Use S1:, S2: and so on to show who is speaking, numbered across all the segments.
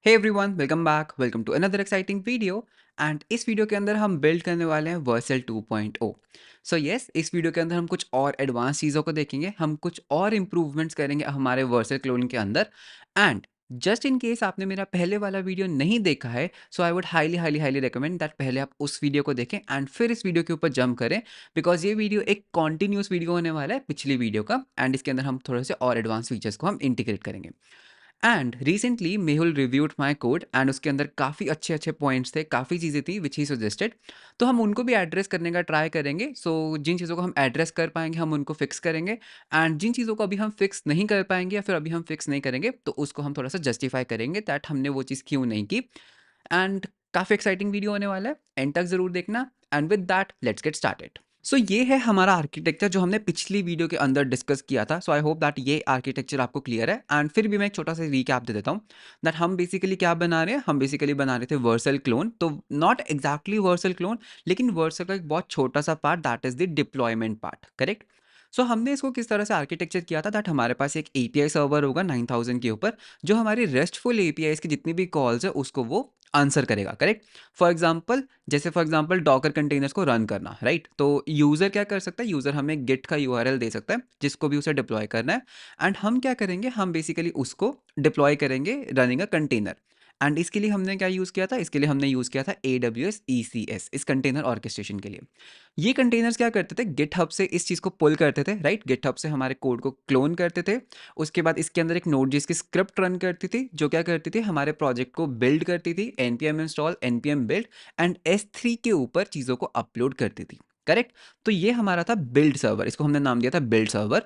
S1: Hey everyone, welcome back. Welcome to another exciting video. And इस video के अंदर हम बिल्ड करने वाले हैं वर्सल 2.0। सो यस, इस वीडियो के अंदर हम कुछ और एडवांस चीज़ों को देखेंगे, हम कुछ और इम्प्रूवमेंट्स करेंगे हमारे वर्सल क्लोन के अंदर। एंड जस्ट इन केस आपने मेरा पहले वाला वीडियो नहीं देखा है, so I would highly highly highly recommend that पहले आप उस वीडियो को देखें एंड फिर इस वीडियो के ऊपर जंप करें, बिकॉज ये वीडियो एक कॉन्टिन्यूस वीडियो होने वाला है पिछली वीडियो का। एंड इसके अंदर हम थोड़े से और एडवांस फीचर्स को हम इंटीग्रेट करेंगे। And recently Mehul reviewed my code and उसके अंदर काफ़ी अच्छे अच्छे पॉइंट्स थे, काफ़ी चीज़ें थी विच ही सजेस्टेड। तो हम उनको भी एड्रेस करने का ट्राई करेंगे। सो जिन चीज़ों को हम एड्रेस कर पाएंगे हम उनको फिक्स करेंगे, एंड जिन चीज़ों को अभी हम फिक्स नहीं कर पाएंगे या फिर अभी हम फिक्स नहीं करेंगे तो उसको हम थोड़ा सा जस्टिफाई करेंगे दैट हमने वो चीज़ क्यों नहीं की। एंड काफ़ी एक्साइटिंग वीडियो होने वाला है, एंड तक ज़रूर देखना। And with that let's get started. So ये है हमारा आर्किटेक्चर जो हमने पिछली वीडियो के अंदर डिस्कस किया था। सो आई होप दैट ये आर्किटेक्चर आपको क्लियर है। एंड फिर भी मैं एक छोटा सा रीकैप दे देता हूँ दैट हम बेसिकली क्या बना रहे हैं। हम बेसिकली बना रहे थे वर्सल क्लोन, तो नॉट एग्जैक्टली वर्सल क्लोन, लेकिन वर्सल का एक बहुत छोटा सा part, that is the deployment part, correct. So हमने इसको किस तरह से आर्किटेक्चर किया था दैट हमारे पास एक एपीआई सर्वर होगा 9000 के ऊपर, जो हमारी रेस्टफुल एपीआई की जितनी भी कॉल्स है उसको वो आंसर करेगा, करेक्ट। फॉर एग्जाम्पल, जैसे फॉर एग्जाम्पल डॉकर कंटेनर्स को रन करना, राइट। तो यूजर क्या कर सकता है, यूजर हमें गिट का यूआरएल दे सकता है जिसको भी उसे डिप्लॉय करना है। एंड हम क्या करेंगे, हम बेसिकली उसको डिप्लॉय करेंगे रनिंग अ कंटेनर। एंड इसके लिए हमने क्या यूज़ किया था, इसके लिए हमने यूज़ किया था AWS ECS, इस कंटेनर ऑर्केस्ट्रेशन के लिए। ये कंटेनर्स क्या करते थे, गिटहब से इस चीज़ को पुल करते थे, राइट। गिटहब से हमारे कोड को क्लोन करते थे। उसके बाद इसके अंदर एक नोड जिसकी स्क्रिप्ट रन करती थी, जो क्या करती थी, हमारे प्रोजेक्ट को बिल्ड करती थी, npm install npm build, and S3 के ऊपर चीज़ों को अपलोड करती थी, करेक्ट। तो ये हमारा था बिल्ड सर्वर, इसको हमने नाम दिया था बिल्ड सर्वर।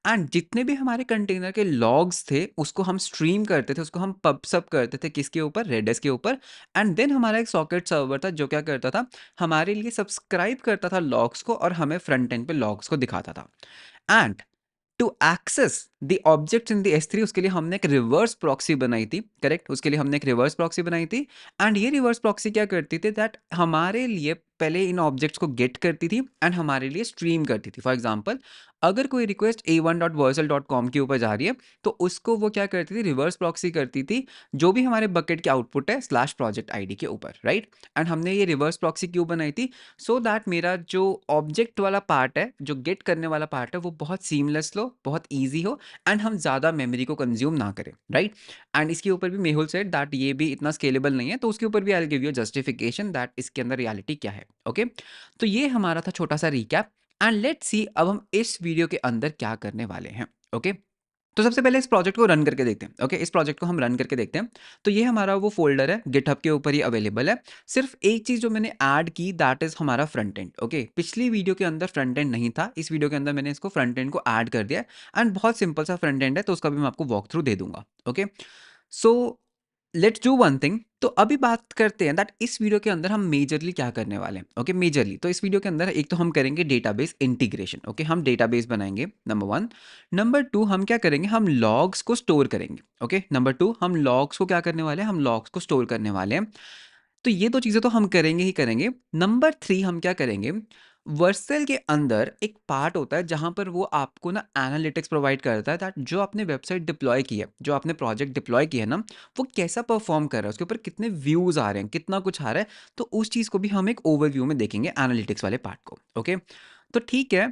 S1: एंड जितने भी हमारे कंटेनर के लॉग्स थे उसको हम स्ट्रीम करते थे, उसको हम पब सब करते थे किसके ऊपर, रेडिस के ऊपर। एंड देन हमारा एक सॉकेट सर्वर था जो क्या करता था, हमारे लिए सब्सक्राइब करता था लॉग्स को और हमें फ्रंट एंड पे लॉग्स को दिखाता था। And to access the objects in the S3 उसके लिए हमने एक रिवर्स प्रॉक्सी बनाई थी, करेक्ट। उसके लिए हमने एक रिवर्स प्रॉक्सी बनाई थी। एंड ये रिवर्स प्रॉक्सी क्या करती थी दैट हमारे लिए पहले इन ऑब्जेक्ट्स को गेट करती थी एंड हमारे लिए स्ट्रीम करती थी। फॉर एग्जांपल, अगर कोई रिक्वेस्ट a1.versal.com के ऊपर जा रही है तो उसको वो क्या करती थी, रिवर्स प्रॉक्सी करती थी जो भी हमारे बकेट की आउटपुट है स्लैश प्रोजेक्ट आईडी के ऊपर, राइट। एंड हमने ये रिवर्स प्रॉक्सी क्यों बनाई थी, सो दैट मेरा जो ऑब्जेक्ट वाला पार्ट है, जो गेट करने वाला पार्ट है, वो बहुत सीमलेस हो, बहुत ईजी हो, एंड हम ज़्यादा मेमोरी को कंज्यूम ना करें, राइट। एंड इसके ऊपर भी मेहुल सेड दैट ये भी इतना स्केलेबल नहीं है, तो उसके ऊपर भी I give you justification that इसके अंदर रियलिटी क्या है, ओके। तो ये हमारा था छोटा सा रिकैप। एंड लेट्स सी अब हम इस वीडियो के अंदर क्या करने वाले हैं, ओके। तो सबसे पहले इस प्रोजेक्ट को रन करके देखते हैं, ओके। इस प्रोजेक्ट को हम रन करके देखते हैं। तो ये हमारा वो फोल्डर है, गिटहब के ऊपर ही अवेलेबल है। सिर्फ एक चीज़ जो मैंने ऐड की दैट इज़ हमारा फ्रंट एंड, ओके। पिछली वीडियो के अंदर फ्रंट एंड नहीं था, इस वीडियो के अंदर मैंने इसको फ्रंट एंड को ऐड कर दिया है। एंड बहुत सिंपल सा फ्रंट एंड है, तो उसका भी मैं आपको वॉक थ्रू दे दूंगा, okay. So let's do one thing. तो अभी बात करते हैं दैट इस वीडियो के अंदर हम मेजरली क्या करने वाले हैं, ओके। मेजरली तो इस वीडियो के अंदर एक तो हम करेंगे डेटाबेस इंटीग्रेशन, ओके। हम डेटाबेस बनाएंगे, नंबर वन। नंबर टू हम क्या करेंगे, हम लॉग्स को स्टोर करेंगे, ओके। नंबर टू हम लॉग्स को क्या करने वाले हैं, हम लॉग्स को स्टोर करने वाले हैं। तो ये दो चीज़ें तो हम करेंगे ही करेंगे। नंबर थ्री हम क्या करेंगे, वर्सेल के अंदर एक पार्ट होता है जहाँ पर वो आपको ना एनालिटिक्स प्रोवाइड करता है दैट जो आपने वेबसाइट डिप्लॉय की है, जो आपने प्रोजेक्ट डिप्लॉय किया है ना, वो कैसा परफॉर्म कर रहा है, उसके ऊपर कितने व्यूज़ आ रहे हैं, कितना कुछ आ रहा है। तो उस चीज़ को भी हम एक ओवरव्यू में देखेंगे, एनालिटिक्स वाले पार्ट को, ओके। तो ठीक है।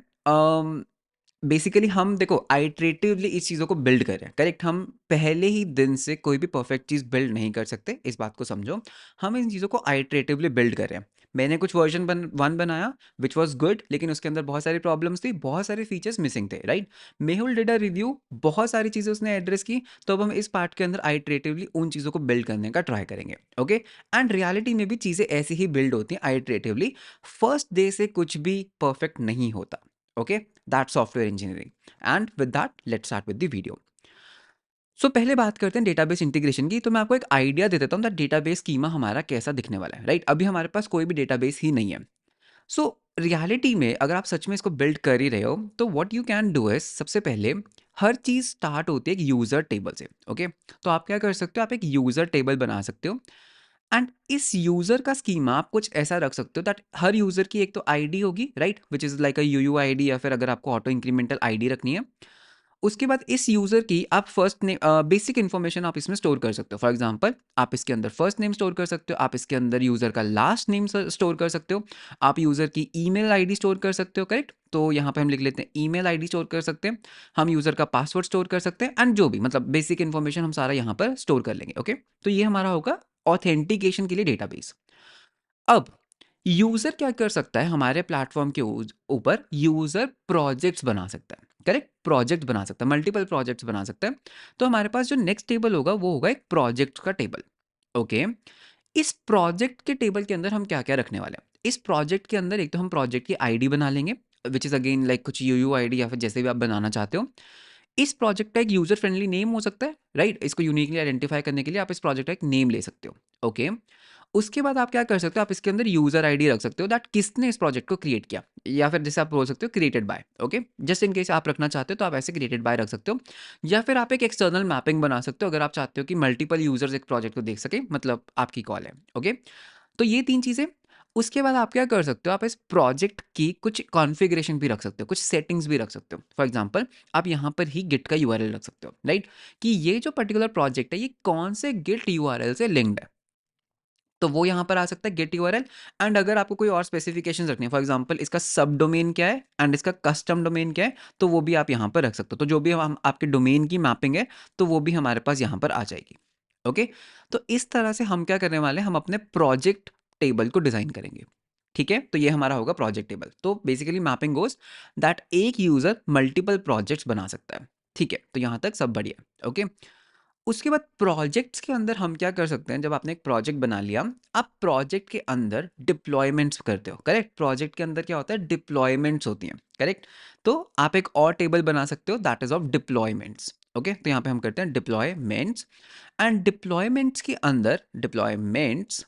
S1: बेसिकली हम देखो आइट्रेटिवली इस चीज़ों को बिल्ड कर रहे हैं, करेक्ट। हम पहले ही दिन से कोई भी परफेक्ट चीज़ बिल्ड नहीं कर सकते, इस बात को समझो। हम इन चीज़ों को आइट्रेटिवली बिल्ड कर रहे हैं। मैंने कुछ वर्जन वन बनाया विच वॉज गुड, लेकिन उसके अंदर बहुत सारी प्रॉब्लम्स थी, बहुत सारे फीचर्स मिसिंग थे, right. Mehul did a review, बहुत सारी चीज़ें उसने एड्रेस की। तो अब हम इस पार्ट के अंदर आइट्रेटिवली उन चीज़ों को बिल्ड करने का ट्राई करेंगे, ओके। एंड रियलिटी में भी चीज़ें ऐसी ही बिल्ड होती हैं आइट्रेटिवली। फर्स्ट डे से कुछ भी परफेक्ट नहीं होता, okay. That software engineering. And with that let's start with the video. So पहले बात करते हैं डेटाबेस इंटीग्रेशन की। तो मैं आपको एक आइडिया दे देता हूँ दैट डेटाबेस स्कीमा हमारा कैसा दिखने वाला है, राइट। अभी हमारे पास कोई भी डेटाबेस ही नहीं है। सो रियलिटी में अगर आप सच में इसको बिल्ड कर ही रहे हो तो what you can do is, सबसे पहले हर चीज़ स्टार्ट होती है एक यूज़र टेबल से, ओके। तो आप क्या कर सकते हो, आप एक यूज़र टेबल बना सकते हो। एंड इस यूज़र का स्कीमा आप कुछ ऐसा रख सकते हो दैट हर यूज़र की एक तो आईडी होगी, right, which is like a UUID, या फिर अगर आपको ऑटो इंक्रीमेंटल आईडी रखनी है, उसके बाद इस यूज़र की आप फर्स्ट नेम बेसिक इन्फॉर्मेशन आप इसमें स्टोर कर सकते हो। फॉर एग्जांपल आप इसके अंदर फर्स्ट नेम स्टोर कर सकते हो, आप इसके अंदर यूज़र का लास्ट नेम स्टोर कर सकते हो, आप यूज़र की ईमेल आईडी स्टोर कर सकते हो, करेक्ट? तो यहाँ पे हम लिख लेते हैं ईमेल आईडी स्टोर कर सकते हैं, हम यूज़र का पासवर्ड स्टोर कर सकते हैं एंड जो भी मतलब बेसिक इन्फॉर्मेशन हम सारा यहाँ पर स्टोर कर लेंगे, ओके? तो ये हमारा होगा ऑथेंटिकेशन के लिए डेटाबेस। अब यूजर क्या कर सकता है हमारे प्लेटफॉर्म के ऊपर यूजर प्रोजेक्ट्स बना सकता है, करेक्ट? प्रोजेक्ट बना सकता है, मल्टीपल प्रोजेक्ट्स बना सकता है। तो हमारे पास जो नेक्स्ट टेबल होगा वो होगा एक प्रोजेक्ट का टेबल, ओके? इस प्रोजेक्ट के टेबल के अंदर हम क्या क्या रखने वाले हैं? इस प्रोजेक्ट के अंदर एक तो हम प्रोजेक्ट की आईडी बना लेंगे, विच इज अगेन लाइक कुछ यू आईडी या फिर जैसे भी आप बनाना चाहते हो। इस प्रोजेक्ट का एक यूजर फ्रेंडली नेम हो सकता है, राइट? इसको यूनिकली आइडेंटिफाई करने के लिए आप इस प्रोजेक्ट का एक नेम ले सकते हो, ओके? उसके बाद आप क्या कर सकते हो, आप इसके अंदर यूजर आईडी रख सकते हो दैट किसने इस प्रोजेक्ट को क्रिएट किया, या फिर जैसे आप बोल सकते हो created by, okay? Just in case आप रखना चाहते हो तो आप ऐसे क्रिएटेड बाय रख सकते हो, या फिर आप एक एक्सटर्नल मैपिंग बना सकते हो अगर आप चाहते हो कि मल्टीपल यूजर्स एक प्रोजेक्ट को देख सके, मतलब आपकी कॉल है, ओके? तो ये 3 चीज़ें। उसके बाद आप क्या कर सकते हो, आप इस प्रोजेक्ट की कुछ कॉन्फ़िगरेशन भी रख सकते हो, कुछ सेटिंग्स भी रख सकते हो। फॉर एग्ज़ाम्पल आप यहाँ पर ही गिट का यूआरएल रख सकते हो, राइट? कि ये जो पर्टिकुलर प्रोजेक्ट है, ये कौन से गिट यूआरएल से लिंक्ड है। तो वो यहाँ पर आ सकता है गेट यूआरएल। एंड अगर आपको कोई और स्पेसिफिकेशंस रखनी है, फॉर एग्जांपल इसका सब डोमेन क्या है एंड इसका कस्टम डोमेन क्या है, तो वो भी आप यहाँ पर रख सकते हो। तो जो भी हम आपके डोमेन की मैपिंग है तो वो भी हमारे पास यहाँ पर आ जाएगी, ओके? तो इस तरह से हम क्या करने वाले हैं, हम अपने प्रोजेक्ट टेबल को डिजाइन करेंगे, ठीक है? तो ये हमारा होगा प्रोजेक्ट टेबल। तो बेसिकली मैपिंग गोज दैट एक यूजर मल्टीपल प्रोजेक्ट्स बना सकता है, ठीक है? तो यहाँ तक सब बढ़िया, ओके? उसके बाद प्रोजेक्ट्स के अंदर हम क्या कर सकते हैं, जब आपने एक प्रोजेक्ट बना लिया, आप प्रोजेक्ट के अंदर डिप्लॉयमेंट्स करते हो, करेक्ट? प्रोजेक्ट के अंदर क्या होता है, डिप्लॉयमेंट्स होती हैं, करेक्ट? तो आप एक और टेबल बना सकते हो that is of deployments, okay? तो यहाँ पे हम करते हैं डिप्लॉयमेंट्स। एंड डिप्लॉयमेंट्स के अंदर डिप्लॉयमेंट्स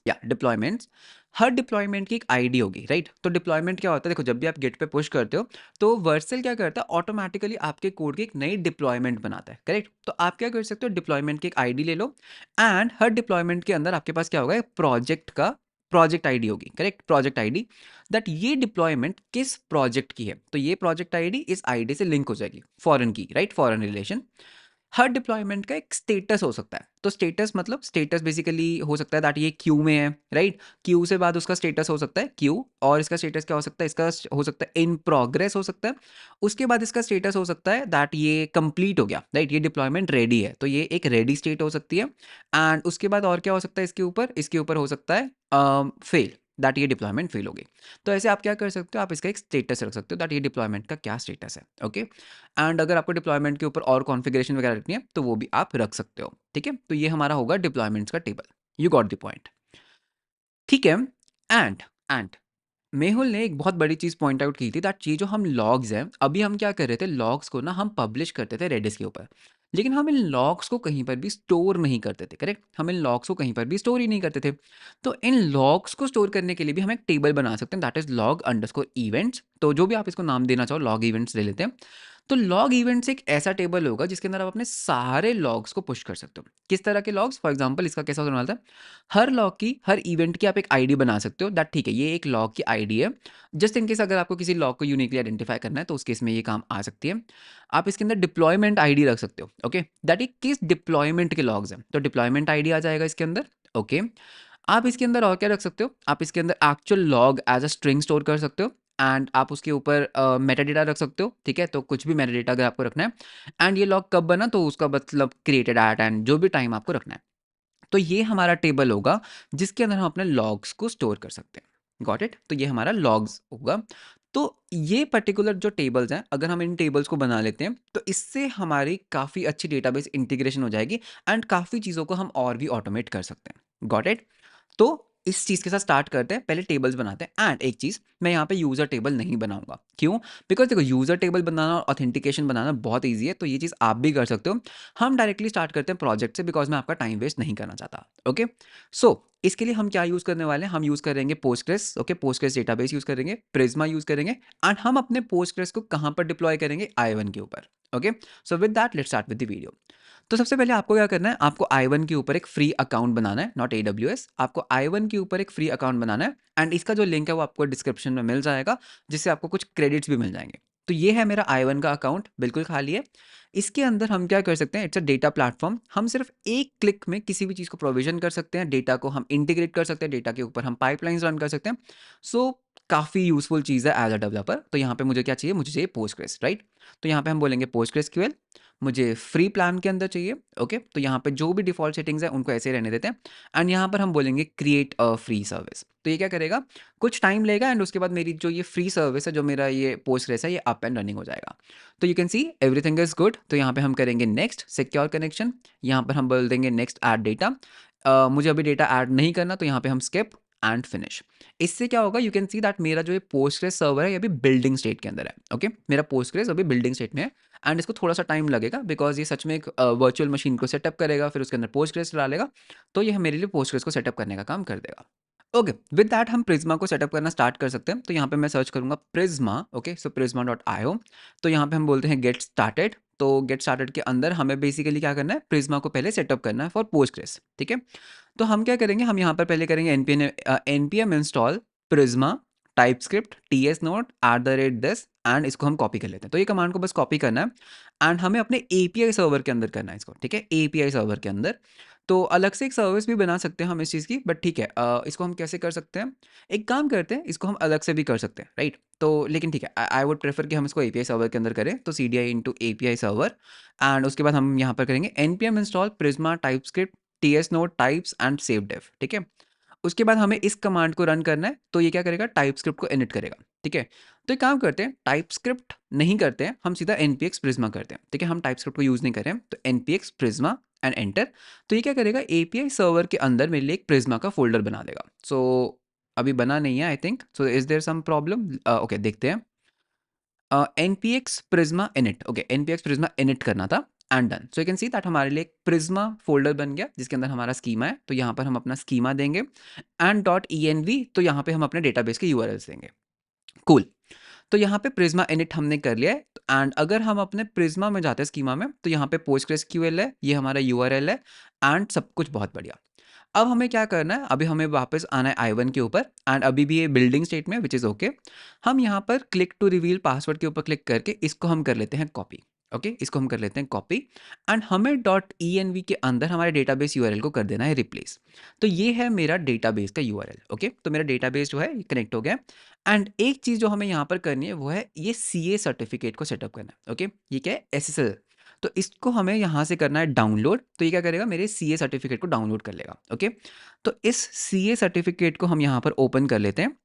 S1: हर डिप्लॉयमेंट की एक आईडी होगी, राइट? तो डिप्लॉयमेंट क्या होता है, देखो जब भी आप गिट पे पुश करते हो तो वर्सेल क्या करता है, ऑटोमेटिकली आपके कोड की एक नई डिप्लॉयमेंट बनाता है, करेक्ट? तो आप क्या कर सकते हो, डिप्लॉयमेंट की एक आईडी ले लो एंड हर डिप्लॉयमेंट के अंदर आपके पास क्या होगा, एक प्रोजेक्ट का प्रोजेक्ट आईडी होगी, करेक्ट? प्रोजेक्ट आईडी दैट ये डिप्लॉयमेंट किस प्रोजेक्ट की है, तो ये प्रोजेक्ट आईडी इस आईडी से लिंक हो जाएगी, foreign key, right? Foreign relation. हर डिप्लॉयमेंट का एक स्टेटस हो सकता है। तो स्टेटस मतलब स्टेटस बेसिकली हो सकता है दैट ये क्यू में है, राइट? क्यू से बाद उसका स्टेटस हो सकता है क्यू, और इसका स्टेटस क्या हो सकता है, इसका हो सकता है इन प्रोग्रेस हो सकता है। उसके बाद इसका स्टेटस हो सकता है दैट ये कंप्लीट हो गया, राइट? ये डिप्लॉयमेंट रेडी है, तो ये एक रेडी स्टेट हो सकती है। एंड उसके बाद और क्या हो सकता है, इसके ऊपर हो सकता है फेल, दैट ये डिप्लॉयमेंट फेल हो गई। तो ऐसे आप क्या कर सकते हो, आप इसका एक स्टेटस रख सकते हो दैट ये डिप्लॉयमेंट का क्या स्टेटस है, ओके? एंड अगर आपको डिप्लॉयमेंट के ऊपर और कॉन्फ़िगरेशन वगैरह रखनी है तो वो भी आप रख सकते हो, ठीक है? तो ये हमारा होगा डिप्लॉयमेंट्स का table. You got the point, ठीक है? एंड मेहुल ने एक बहुत बड़ी चीज़ पॉइंट आउट की थी दैट ये जो हम लॉग्स हैं, अभी हम क्या कर रहे थे, लॉग्स को ना हम पब्लिश करते थे रेडिस के ऊपर, लेकिन हम इन लॉग्स को कहीं पर भी स्टोर नहीं करते थे, करेक्ट? हम इन लॉग्स को कहीं पर भी स्टोर ही नहीं करते थे। तो इन लॉग्स को स्टोर करने के लिए भी हम एक टेबल बना सकते हैं that is log underscore events. तो जो भी आप इसको नाम देना चाहो, लॉग इवेंट्स ले लेते हैं। तो लॉग इवेंट्स एक ऐसा टेबल होगा जिसके अंदर आप अपने सारे लॉग्स को पुश कर सकते हो। किस तरह के लॉग्स, फॉर एग्जांपल इसका कैसा होने वाला था, हर लॉग की, हर इवेंट की आप एक आईडी बना सकते हो दैट ठीक है ये एक लॉग की आईडी है। जस्ट इन केस अगर आपको किसी लॉग को यूनिकली आइडेंटिफाई करना है तो उस केस में ये काम आ सकती है। आप इसके अंदर डिप्लॉयमेंट आईडी रख सकते हो, ओके? दैट ये किस डिप्लॉयमेंट के लॉग्स हैं, तो डिप्लॉयमेंट आईडी आ जाएगा इसके अंदर, ओके? आप इसके अंदर और क्या रख सकते हो, आप इसके अंदर actual log as a string store कर सकते हो। एंड आप उसके ऊपर मेटा डेटा रख सकते हो, ठीक है? तो कुछ भी मेटा डेटा अगर आपको रखना है, एंड ये लॉग कब बना तो उसका मतलब क्रिएटेड एट एंड जो भी टाइम आपको रखना है। तो ये हमारा टेबल होगा जिसके अंदर हम अपने लॉग्स को स्टोर कर सकते हैं, गॉट इट? तो ये हमारा लॉग्स होगा। तो ये पर्टिकुलर जो टेबल्स हैं, अगर हम इन टेबल्स को बना लेते हैं तो इससे हमारी काफ़ी अच्छी डेटाबेस इंटीग्रेशन हो जाएगी एंड काफ़ी चीज़ों को हम और भी ऑटोमेट कर सकते हैं, गॉट इट? तो इस चीज़ के साथ स्टार्ट करते हैं, पहले टेबल्स बनाते हैं। एंड एक चीज़, मैं यहाँ पे यूज़र टेबल नहीं बनाऊंगा, क्यों? बिकॉज देखो यूज़र टेबल बनाना और ऑथेंटिकेशन बनाना बहुत ईजी है, तो ये चीज़ आप भी कर सकते हो। हम डायरेक्टली स्टार्ट करते हैं प्रोजेक्ट से, बिकॉज मैं आपका टाइम वेस्ट नहीं करना चाहता, ओके? सो इसके लिए हम क्या यूज़ करने वाले हैं, हम यूज़ करेंगे Postgres, okay? Postgres database use करेंगे, प्रिज्मा यूज़ करेंगे। एंड हम अपने पोस्टग्रेस को कहाँ पर डिप्लॉय करेंगे, i1 के ऊपर, okay? So with that let's start with the video. तो सबसे पहले आपको क्या करना है, आपको i1 के ऊपर एक फ्री अकाउंट बनाना है, नॉट AWS। आपको i1 के ऊपर एक फ्री अकाउंट बनाना है एंड इसका जो लिंक है वो आपको डिस्क्रिप्शन में मिल जाएगा, जिससे आपको कुछ क्रेडिट्स भी मिल जाएंगे। तो ये है मेरा i1 का अकाउंट, बिल्कुल खाली है। इसके अंदर हम क्या कर सकते हैं, इट्स अ डेटा प्लेटफॉर्म। हम सिर्फ एक क्लिक में किसी भी चीज़ को प्रोविजन कर सकते हैं, डेटा को हम इंटीग्रेट कर सकते हैं, डेटा के ऊपर हम पाइपलाइंस रन कर सकते हैं। सो काफ़ी यूजफुल चीज़ है एज अ डेवलपर। तो यहाँ पे मुझे क्या चाहिए, मुझे चाहिए पोस्टग्रेस, राइट। तो यहाँ पे हम बोलेंगे पोस्टग्रेसक्यूएल, मुझे फ्री प्लान के अंदर चाहिए। ओके, तो यहाँ पे जो भी डिफ़ॉल्ट सेटिंग्स है उनको ऐसे ही रहने देते हैं। एंड यहाँ पर हम बोलेंगे क्रिएट अ फ्री सर्विस। तो ये क्या करेगा, कुछ टाइम लेगा एंड उसके बाद मेरी जो ये फ्री सर्विस है, जो मेरा ये पोस्टग्रेस है, ये अप एंड रनिंग हो जाएगा। तो you can see everything is good. तो यहाँ पे हम करेंगे नेक्स्ट सिक्योर कनेक्शन। यहाँ पर हम बोल देंगे नेक्स्ट ऐड डेटा। मुझे अभी डेटा ऐड नहीं करना, तो यहाँ पे हम स्किप एंड फिनिश। इससे क्या होगा, यू कैन सी दैट मेरा जो ये पोस्टग्रेस सर्वर है ये अभी बिल्डिंग स्टेट के अंदर है। ओके, मेरा पोस्टग्रेस अभी बिल्डिंग स्टेट में है एंड इसको थोड़ा सा टाइम लगेगा बिकॉज ये सच में एक वर्चुअल मशीन को सेटअप करेगा, फिर उसके अंदर पोस्टग्रेस डालेगा। तो ये मेरे लिए पोस्टग्रेस को सेटअप करने का काम कर देगा। ओके, विद दैट हम प्रिज्मा को सेटअप करना स्टार्ट कर सकते हैं। तो यहाँ पे मैं सर्च करूंगा प्रिज्मा। ओके, सो prisma.io। तो यहाँ पे हम बोलते हैं गेट स्टार्टेड। तो गेट स्टार्टेड के अंदर हमें बेसिकली क्या करना है, प्रिज्मा को पहले सेटअप करना है फॉर पोस्टग्रेस। ठीक है, तो हम क्या करेंगे, हम यहाँ पर पहले करेंगे npm install Prisma TypeScript TS node @this and इसको हम कॉपी कर लेते हैं। तो ये कमांड को बस कॉपी करना है एंड हमें अपने एपीआई सर्वर के अंदर करना है इसको। ठीक है, एपीआई सर्वर के अंदर। तो अलग से एक सर्विस भी बना सकते हैं हम इस चीज़ की, बट ठीक है, इसको हम कैसे कर सकते हैं, एक काम करते हैं, इसको हम अलग से भी कर सकते हैं, राइट। तो लेकिन ठीक है, आई वुड प्रेफर कि हम इसको एपीआई सर्वर के अंदर करें। तो C D I into API server and उसके बाद हम यहाँ पर करेंगे npm install Prisma TypeScript TS node types and save dev. ठीक है, उसके बाद हमें इस कमांड को रन करना है। तो ये क्या करेगा, टाइपस्क्रिप्ट को इनिट करेगा। ठीक है, तो एक काम करते हैं, टाइपस्क्रिप्ट नहीं करते हैं, हम सीधा npx प्रिज्मा करते हैं। ठीक है, हम टाइपस्क्रिप्ट को यूज़ नहीं करें, तो npx प्रिज्मा एंड एंटर। तो ये क्या करेगा, एपीआई सर्वर के अंदर मेरे लिए एक प्रिज्मा का फोल्डर बना देगा। सो अभी बना नहीं है I think, so is there some problem. Okay, देखते हैं। npx Prisma init. Okay, npx Prisma init करना था and done. So you can see that हमारे लिए एक प्रिज्मा फोल्डर बन गया जिसके अंदर हमारा स्कीमा है। तो यहाँ पर हम अपना स्कीमा देंगे एंड डॉट env। तो यहाँ पे हम अपने डेटाबेस के यूआरएल्स देंगे। कूल। तो यहाँ पे प्रिज्मा इनिट हमने कर लिया है एंड अगर हम अपने प्रिज्मा में जाते हैं स्कीमा में, तो यहाँ पे पोस्टग्रेसक्यूएल है, ये हमारा यूआरएल है एंड सब कुछ बहुत बढ़िया। अब हमें क्या करना है, अभी हमें वापस आना है i1 के ऊपर एंड अभी भी ये बिल्डिंग स्टेट में, विच इज़ ओके। हम यहाँ पर क्लिक टू रिवील पासवर्ड के ऊपर क्लिक करके इसको हम कर लेते हैं कॉपी। ओके, इसको हम कर लेते हैं कॉपी एंड हमें डॉट env के अंदर हमारे डेटाबेस यूआरएल को कर देना है रिप्लेस। तो ये है मेरा डेटाबेस का यूआरएल। ओके, तो मेरा डेटाबेस जो है ये कनेक्ट हो गया एंड एक चीज़ जो हमें यहाँ पर करनी है वो है ये सीए सर्टिफिकेट को सेटअप करना है। ओके, ये क्या है, एसएसएल। तो इसको हमें यहाँ से करना है डाउनलोड। तो ये क्या करेगा, मेरे सीए सर्टिफिकेट को डाउनलोड कर लेगा। ओके, तो इस सीए सर्टिफिकेट को हम यहाँ पर ओपन कर लेते हैं।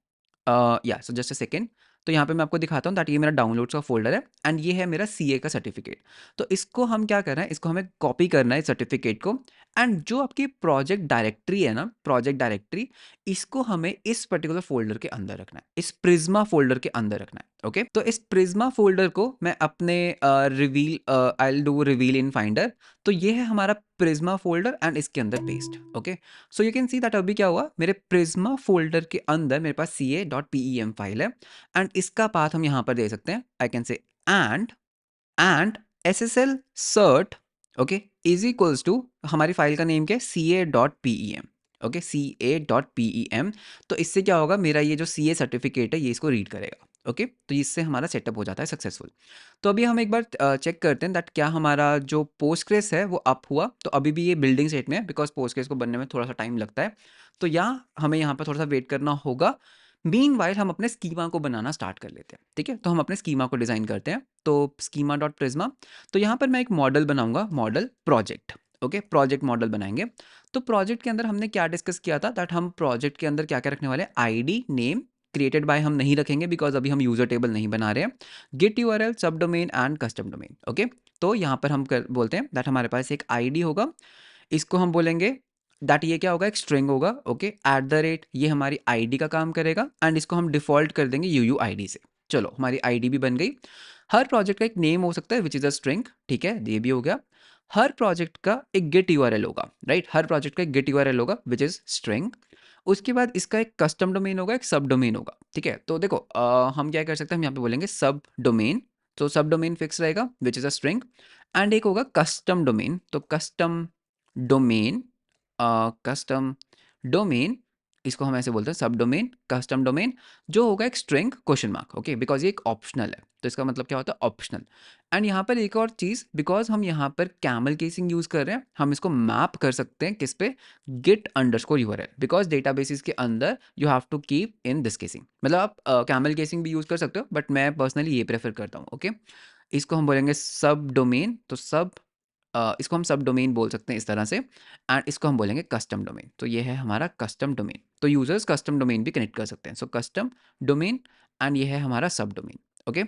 S1: या सो जस्ट अ सेकेंड। तो यहाँ पे मैं आपको दिखाता हूँ दैट ये मेरा डाउनलोड्स का फोल्डर है एंड ये है मेरा सीए का सर्टिफिकेट। तो इसको हम क्या कर रहे हैं, इसको हमें कॉपी करना है सर्टिफिकेट को एंड जो आपकी प्रोजेक्ट डायरेक्टरी है ना, प्रोजेक्ट डायरेक्टरी, इसको हमें इस पर्टिकुलर फोल्डर के अंदर रखना है, इस प्रिज्मा फोल्डर के अंदर रखना है। ओके, तो इस प्रिज्मा फोल्डर को मैं अपने reveal I will do reveal in Finder. तो ये है हमारा प्रिज्मा फोल्डर एंड इसके अंदर paste. Okay, so you can see that अभी क्या हुआ, मेरे प्रिज्मा फोल्डर के अंदर मेरे पास ca.pem फाइल है एंड इसका पाथ हम यहाँ पर दे सकते हैं। I can say and SSL cert okay is equals to हमारी फाइल का नेम क्या है, ca.pem। Okay, ca.pem। तो इससे क्या होगा, मेरा ये जो CA सर्टिफिकेट है ये इसको रीड करेगा। ओके, तो इससे हमारा सेटअप हो जाता है सक्सेसफुल। तो अभी हम एक बार चेक करते हैं दैट क्या हमारा जो पोस्टग्रेस है वो अप हुआ। तो अभी भी ये बिल्डिंग सेट में है बिकॉज पोस्टग्रेस को बनने में थोड़ा सा टाइम लगता है। तो हमें यहाँ पर थोड़ा सा वेट करना होगा। मीनवाइल हम अपने स्कीमा को बनाना स्टार्ट कर लेते हैं। ठीक है, तो हम अपने स्कीमा को डिज़ाइन करते हैं। तो स्कीमा डॉट प्रिज्मा। तो यहाँ पर मैं एक मॉडल बनाऊंगा, model project. Okay, project model बनाएंगे। तो प्रोजेक्ट के अंदर हमने क्या डिस्कस किया था दैट हम प्रोजेक्ट के अंदर क्या क्या रखने वाले हैं, आईडी नेम क्रिएटेड बाय हम नहीं रखेंगे बिकॉज अभी हम यूजर टेबल नहीं बना रहे हैं। गिट यूआरएल सब domain and custom domain. Okay, तो यहाँ पर हम बोलते हैं दैट हमारे पास एक आईडी होगा, इसको हम बोलेंगे दैट ये क्या होगा, एक स्ट्रिंग होगा। ओके, @ ये हमारी आईडी का काम करेगा एंड इसको हम डिफॉल्ट कर देंगे यूआईडी से। चलो, हमारी आईडी भी बन गई। हर प्रोजेक्ट का एक नेम हो सकता है विच इज़ अ स्ट्रिंग। ठीक है, ये भी हो गया। हर प्रोजेक्ट का एक गेट यूआरएल होगा, राइट। हर प्रोजेक्ट का एक गेट यूआरएल होगा विच इज़ स्ट्रिंग। उसके बाद इसका एक कस्टम डोमेन होगा, एक सब डोमेन होगा। ठीक है, तो देखो हम क्या कर सकते हैं, हम यहाँ पे बोलेंगे सब डोमेन। तो सब डोमेन फिक्स रहेगा which is a string and एक होगा कस्टम डोमेन। तो कस्टम डोमेन कस्टम डोमेन इसको हम ऐसे बोलते हैं सब डोमेन, कस्टम डोमेन, जो होगा एक string question mark, okay, because ये एक ऑप्शनल है, तो इसका मतलब क्या होता है ऑप्शनल। एंड यहाँ पर एक और चीज़, बिकॉज हम यहाँ पर कैमल केसिंग यूज़ कर रहे हैं, हम इसको मैप कर सकते हैं किस पे, git underscore URL, because databases के अंदर you have to keep in this casing, मतलब आप कैमल केसिंग भी यूज़ कर सकते हो, बट मैं पर्सनली ये प्रेफर करता हूँ, ओके। इसको हम बोलेंगे सब डोमेन, तो सब इसको हम सब डोमेन बोल सकते हैं इस तरह से, एंड इसको हम बोलेंगे कस्टम डोमेन, तो ये है हमारा कस्टम डोमेन। तो यूजर्स कस्टम डोमेन भी कनेक्ट कर सकते हैं, सो कस्टम डोमेन, एंड ये है हमारा सब डोमेन, ओके।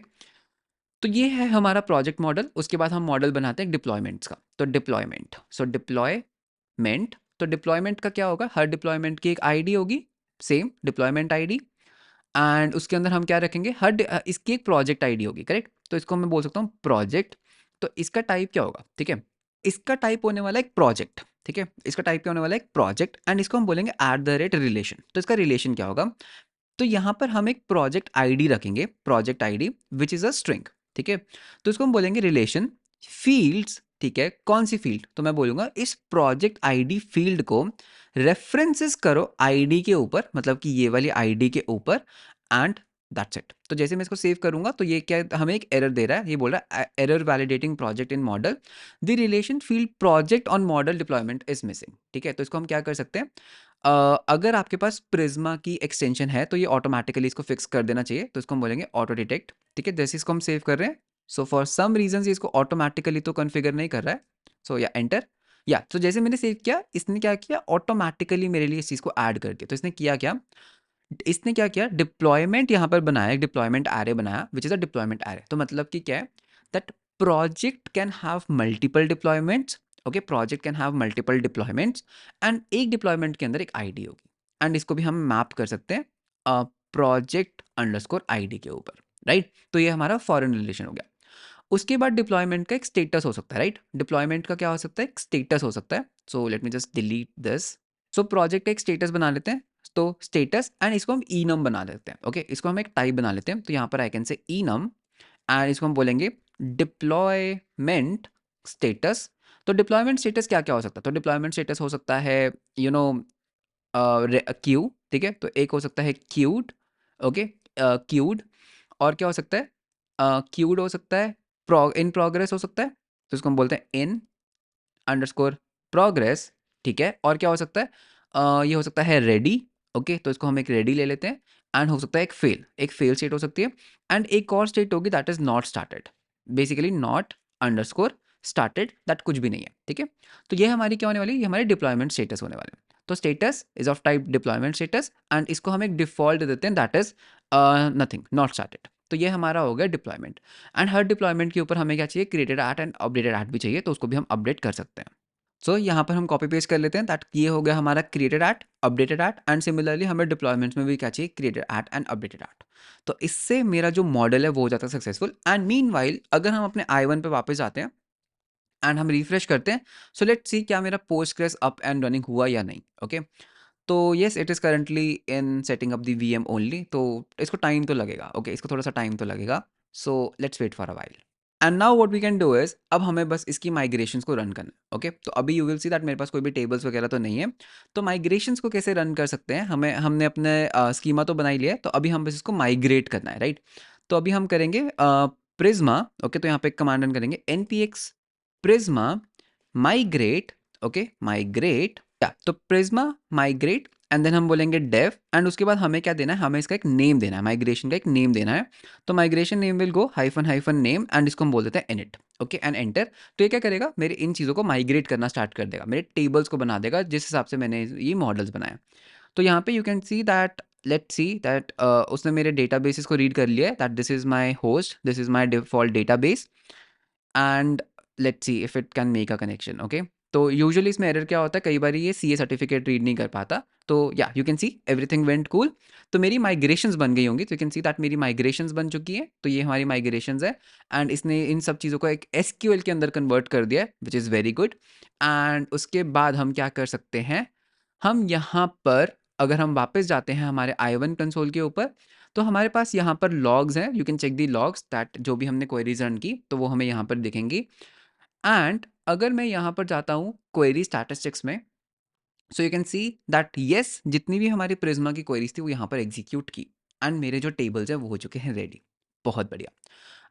S1: तो ये है हमारा प्रोजेक्ट मॉडल। उसके बाद हम मॉडल बनाते हैं डिप्लॉयमेंट्स का। तो डिप्लॉयमेंट, सो डिप्लॉयमेंट, तो डिप्लॉयमेंट का क्या होगा, हर डिप्लॉयमेंट की एक आईडी होगी, सेम डिप्लॉयमेंट आईडी, एंड उसके अंदर हम क्या रखेंगे, इसकी एक प्रोजेक्ट आईडी होगी, करेक्ट। तो इसको मैं बोल सकता हूँ प्रोजेक्ट। तो इसका टाइप क्या होगा, ठीक है, इसका टाइप होने वाला एक प्रोजेक्ट, ठीक है, इसका टाइप क्या होने वाला है, एक प्रोजेक्ट, एंड इसको हम बोलेंगे @रिलेशन। तो इसका रिलेशन क्या होगा, तो यहाँ पर हम एक प्रोजेक्ट आईडी रखेंगे, project ID which is a string, ठीक है। तो इसको हम बोलेंगे रिलेशन फील्ड्स, ठीक है, कौन सी फील्ड, तो मैं बोलूँगा इस प्रोजेक्ट आईडी फील्ड को रेफरेंसेस करो आईडी के ऊपर, मतलब कि ये वाली आईडी के ऊपर, एंड दैट्स इट। तो जैसे मैं इसको सेव करूंगा तो ये क्या हमें एक एरर दे रहा है, ये बोल रहा है error validating project in model, the relation field project on model deployment is missing, ठीक है। तो इसको हम क्या कर सकते हैं, अगर आपके पास प्रिज्मा की एक्सटेंशन है तो ये ऑटोमेटिकली इसको फिक्स कर देना चाहिए, तो इसको हम बोलेंगे ऑटो डिटेक्ट, ठीक है। जैसे इसको हम सेव कर रहे हैं, सो फॉर सम रीजन इसको ऑटोमेटिकली तो कॉन्फ़िगर नहीं कर रहा है, सो या एंटर, या तो जैसे मैंने सेव किया, इसने क्या किया, ऑटोमेटिकली मेरे लिए इस चीज़ को ऐड कर दिया। तो इसने किया क्या, इसने क्या किया, डिप्लॉयमेंट यहाँ पर बनाया, एक डिप्लॉयमेंट एरे बनाया which is a deployment array. तो मतलब कि क्या है, that project can have multiple deployments, okay, project can have multiple deployments, and एक डिप्लॉयमेंट के अंदर एक आईडी होगी, एंड इसको भी हम मैप कर सकते हैं प्रोजेक्ट अंडरस्कोर आईडी के ऊपर, राइट। तो ये हमारा फॉरेन रिलेशन हो गया। उसके बाद डिप्लॉयमेंट का एक स्टेटस हो सकता है, राइट। डिप्लॉयमेंट का क्या हो सकता है, एक स्टेटस हो सकता है। So let me just delete this. So project का एक स्टेटस बना लेते हैं, तो स्टेटस, एंड इसको हम enum बना लेते हैं, ओके, इसको हम एक टाइप बना लेते हैं। तो यहाँ पर आई कैन से enum, एंड इसको हम बोलेंगे डिप्लॉयमेंट स्टेटस। तो डिप्लॉयमेंट स्टेटस क्या क्या हो सकता है, तो डिप्लॉयमेंट स्टेटस हो सकता है यू नो क्यू, ठीक है, तो एक हो सकता है क्यूड, ओके, क्यूड, और क्या हो सकता है, क्यूड हो सकता है, इन प्रोग्रेस हो सकता है, तो इसको हम बोलते हैं इन अंडरस्कोर प्रोग्रेस, ठीक है। और क्या हो सकता है, ये हो सकता है रेडी, ओके, तो इसको हम एक रेडी ले लेते हैं, एंड हो सकता है एक फेल स्टेट हो सकती है, एंड एक और स्टेट होगी that is not started, basically not underscore started, that कुछ भी नहीं है, ठीक है। तो ये हमारी क्या होने वाली है, ये हमारे डिप्लॉयमेंट स्टेटस होने वाले हैं। तो status is of type deployment status, and इसको हम एक डिफॉल्ट दे देते हैं that is nothing, not started. तो ये हमारा हो गया डिप्लॉयमेंट, एंड हर डिप्लॉयमेंट के ऊपर हमें क्या चाहिए, created at and updated at भी चाहिए, तो उसको भी हम अपडेट कर सकते हैं। सो यहाँ पर हम कॉपी पेस्ट कर लेते हैं, दैट ये हो गया हमारा created at, updated at, and similarly हमें डिप्लॉयमेंट्स में भी क्या चाहिए, created at and updated at. तो इससे मेरा जो मॉडल है वो हो जाता है सक्सेसफुल। एंड मीनवाइल अगर हम अपने i1 पे वापस आते हैं एंड हम रिफ्रेश करते हैं, सो लेट्स सी क्या मेरा पोस्टग्रेस अप एंड रनिंग हुआ या नहीं, ओके। तो yes, it is currently in setting up the VM only, तो इसको टाइम तो लगेगा, ओके, इसको थोड़ा सा टाइम तो लगेगा। So let's wait for a while, and now what we can do is, अब हमें बस इसकी माइग्रेशंस को रन करना है, ओके। तो अभी यू विल सी दैट मेरे पास कोई भी टेबल्स वगैरह तो नहीं है। तो माइग्रेशंस को कैसे रन कर सकते हैं, हमें हमने अपने स्कीमा तो बना ही लिया है, तो अभी हम बस इसको माइग्रेट करना है, राइट। तो अभी हम करेंगे प्रिज्मा, ओके, तो यहाँ पे एक कमांड रन करेंगे npx Prisma migrate, okay, migrate, या तो प्रिज्मा माइग्रेट, एंड देन हम बोलेंगे डेव, एंड उसके बाद हमें क्या देना है, हमें इसका एक नेम देना है, माइग्रेशन का एक नेम देना है। तो migration name will go hyphen hyphen name, and इसको हम बोल देते हैं इनिट, ओके, एंड एंटर। तो ये क्या करेगा, मेरे इन चीज़ों को माइग्रेट करना स्टार्ट कर देगा, मेरे टेबल्स को बना देगा जिस हिसाब से मैंने ये मॉडल्स बनाए। तो यहाँ पे you can see that, let's see that उसने मेरे डेटाबेसेस को रीड कर लिया है, that this is my host, this is my default database, and let's see if it can make a connection, okay. तो यूजुअली इसमें एरर क्या होता है, कई बार ये सीए सर्टिफिकेट रीड नहीं कर पाता। तो या you can see everything went cool. तो मेरी माइग्रेशंस बन गई होंगी, तो यू कैन सी दैट मेरी माइग्रेशंस बन चुकी है, तो ये हमारी माइग्रेशंस है, एंड इसने इन सब चीज़ों को एक एसक्यूएल के अंदर कन्वर्ट कर दिया है which is very good. And उसके बाद हम क्या कर सकते हैं, हम यहाँ पर अगर हम वापस जाते हैं हमारे i1 कंसोल के ऊपर, तो हमारे पास यहाँ पर लॉग्स हैं, you can check the logs that जो भी हमने क्वेरीज रन की तो वो हमें यहाँ पर दिखेंगी। एंड अगर मैं यहाँ पर जाता हूँ क्वेरी स्टैटिस्टिक्स में, सो you can see that yes, जितनी भी हमारी प्रिज्मा की क्वेरीज थी वो यहाँ पर एग्जीक्यूट की एंड मेरे जो टेबल्स हैं वो हो चुके हैं रेडी। बहुत बढ़िया।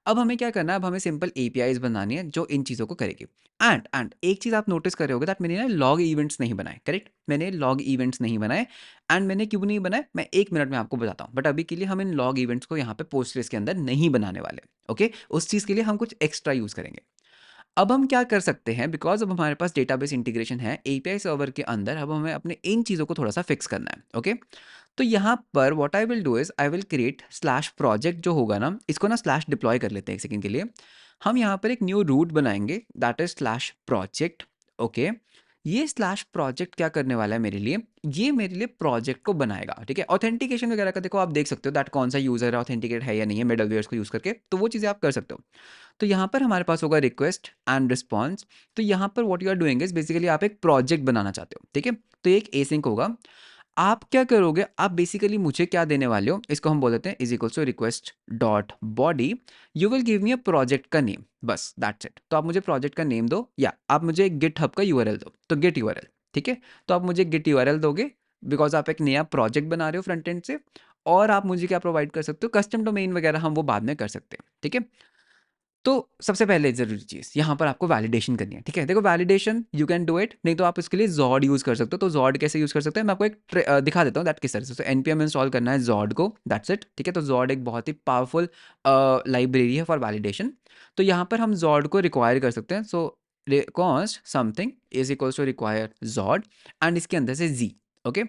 S1: अब हमें क्या करना है, अब हमें सिंपल एपीआईज बनानी है जो इन चीज़ों को करेगी। एंड एक चीज़ आप नोटिस कर रहे होगे दैट मैंने ना लॉग इवेंट्स नहीं बनाए, करेक्ट, मैंने लॉग इवेंट्स नहीं बनाए। एंड मैंने क्यों नहीं बनाए, मैं 1 मिनट में आपको बताता हूँ, बट अभी के लिए हम इन लॉग इवेंट्स को यहाँ पे पोस्टग्रेस के अंदर नहीं बनाने वाले। ओके, उस चीज़ के लिए हम कुछ एक्स्ट्रा यूज़ करेंगे। अब हम क्या कर सकते हैं, बिकॉज अब हमारे पास डेटाबेस इंटीग्रेशन है एपीआई सर्वर के अंदर, अब हमें अपने इन चीज़ों को थोड़ा सा फिक्स करना है। ओके, तो यहाँ पर what I will do is I will create slash project जो होगा ना, इसको ना स्लैश डिप्लॉय कर लेते हैं एक सेकंड के लिए। हम यहाँ पर एक न्यू रूट बनाएंगे that is slash project. Okay, ये स्लैश प्रोजेक्ट क्या करने वाला है मेरे लिए, ये मेरे लिए प्रोजेक्ट को बनाएगा। ठीक है, ऑथेंटिकेशन वगैरह का देखो आप देख सकते हो दैट कौन सा यूजर है ऑथेंटिकेट है या नहीं है मिडलवेयर्स को यूज करके, तो वो चीज़ें आप कर सकते हो। तो यहाँ पर हमारे पास होगा रिक्वेस्ट एंड रिस्पॉन्स। तो यहाँ पर what you are doing is basically आप एक प्रोजेक्ट बनाना चाहते हो। ठीक है, तो ये एक एसिंक होगा। आप क्या करोगे, आप बेसिकली मुझे क्या देने वाले हो, इसको हम बोल देते हैं is equals to request dot body, you will give me a project का नेम, बस दैट्स इट। तो आप मुझे प्रोजेक्ट का नेम दो या आप मुझे एक गिट हब का यूआरएल दो, तो गेट यूआरएल। ठीक है, तो आप मुझे गिट यूआरएल दोगे बिकॉज आप एक नया प्रोजेक्ट बना रहे हो फ्रंट एंड से। और आप मुझे क्या प्रोवाइड कर सकते हो, कस्टम डोमेन वगैरह हम वो बाद में कर सकते हैं। ठीक है, तो सबसे पहले ज़रूरी चीज़ यहाँ पर आपको वैलिडेशन करनी है। ठीक है, देखो validation you can do it, नहीं तो आप इसके लिए जॉड यूज़ कर सकते हो। तो जॉड कैसे यूज़ कर सकते हैं, मैं आपको एक दिखा देता हूँ दैट किस तरह से। तो एनपीएम इंस्टॉल करना है जॉड को, दैट्स इट। ठीक है, तो जॉड एक बहुत ही पावरफुल लाइब्रेरी है फॉर वैलिडेशन। तो यहाँ पर हम जॉड को रिक्वायर कर सकते हैं। So const something is equals to require Zod and इसके अंदर से जी। ओके,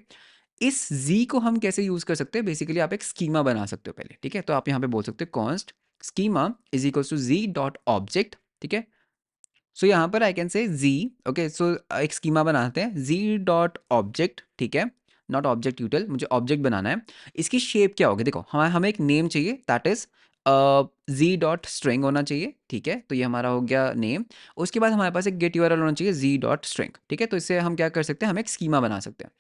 S1: इस z को हम कैसे यूज कर सकते हैं, बेसिकली आप एक स्कीमा बना सकते हो पहले। ठीक है, तो आप यहाँ पे बोल सकते हो const schema is equals to z dot object. ठीक है, सो यहाँ पर I can say z। Okay, so एक स्कीमा बनाते हैं z डॉट ऑब्जेक्ट। ठीक है, नॉट ऑब्जेक्ट यूटिल, मुझे ऑब्जेक्ट बनाना है। इसकी शेप क्या होगी, देखो हमें एक नेम चाहिए that is z dot string होना चाहिए। ठीक है, तो ये हमारा हो गया नेम। उसके बाद हमारे पास एक गेट यूआरएल होना चाहिए z डॉट स्ट्रिंग। ठीक है, तो इससे हम क्या कर सकते हैं, हम एक स्कीमा बना सकते हैं।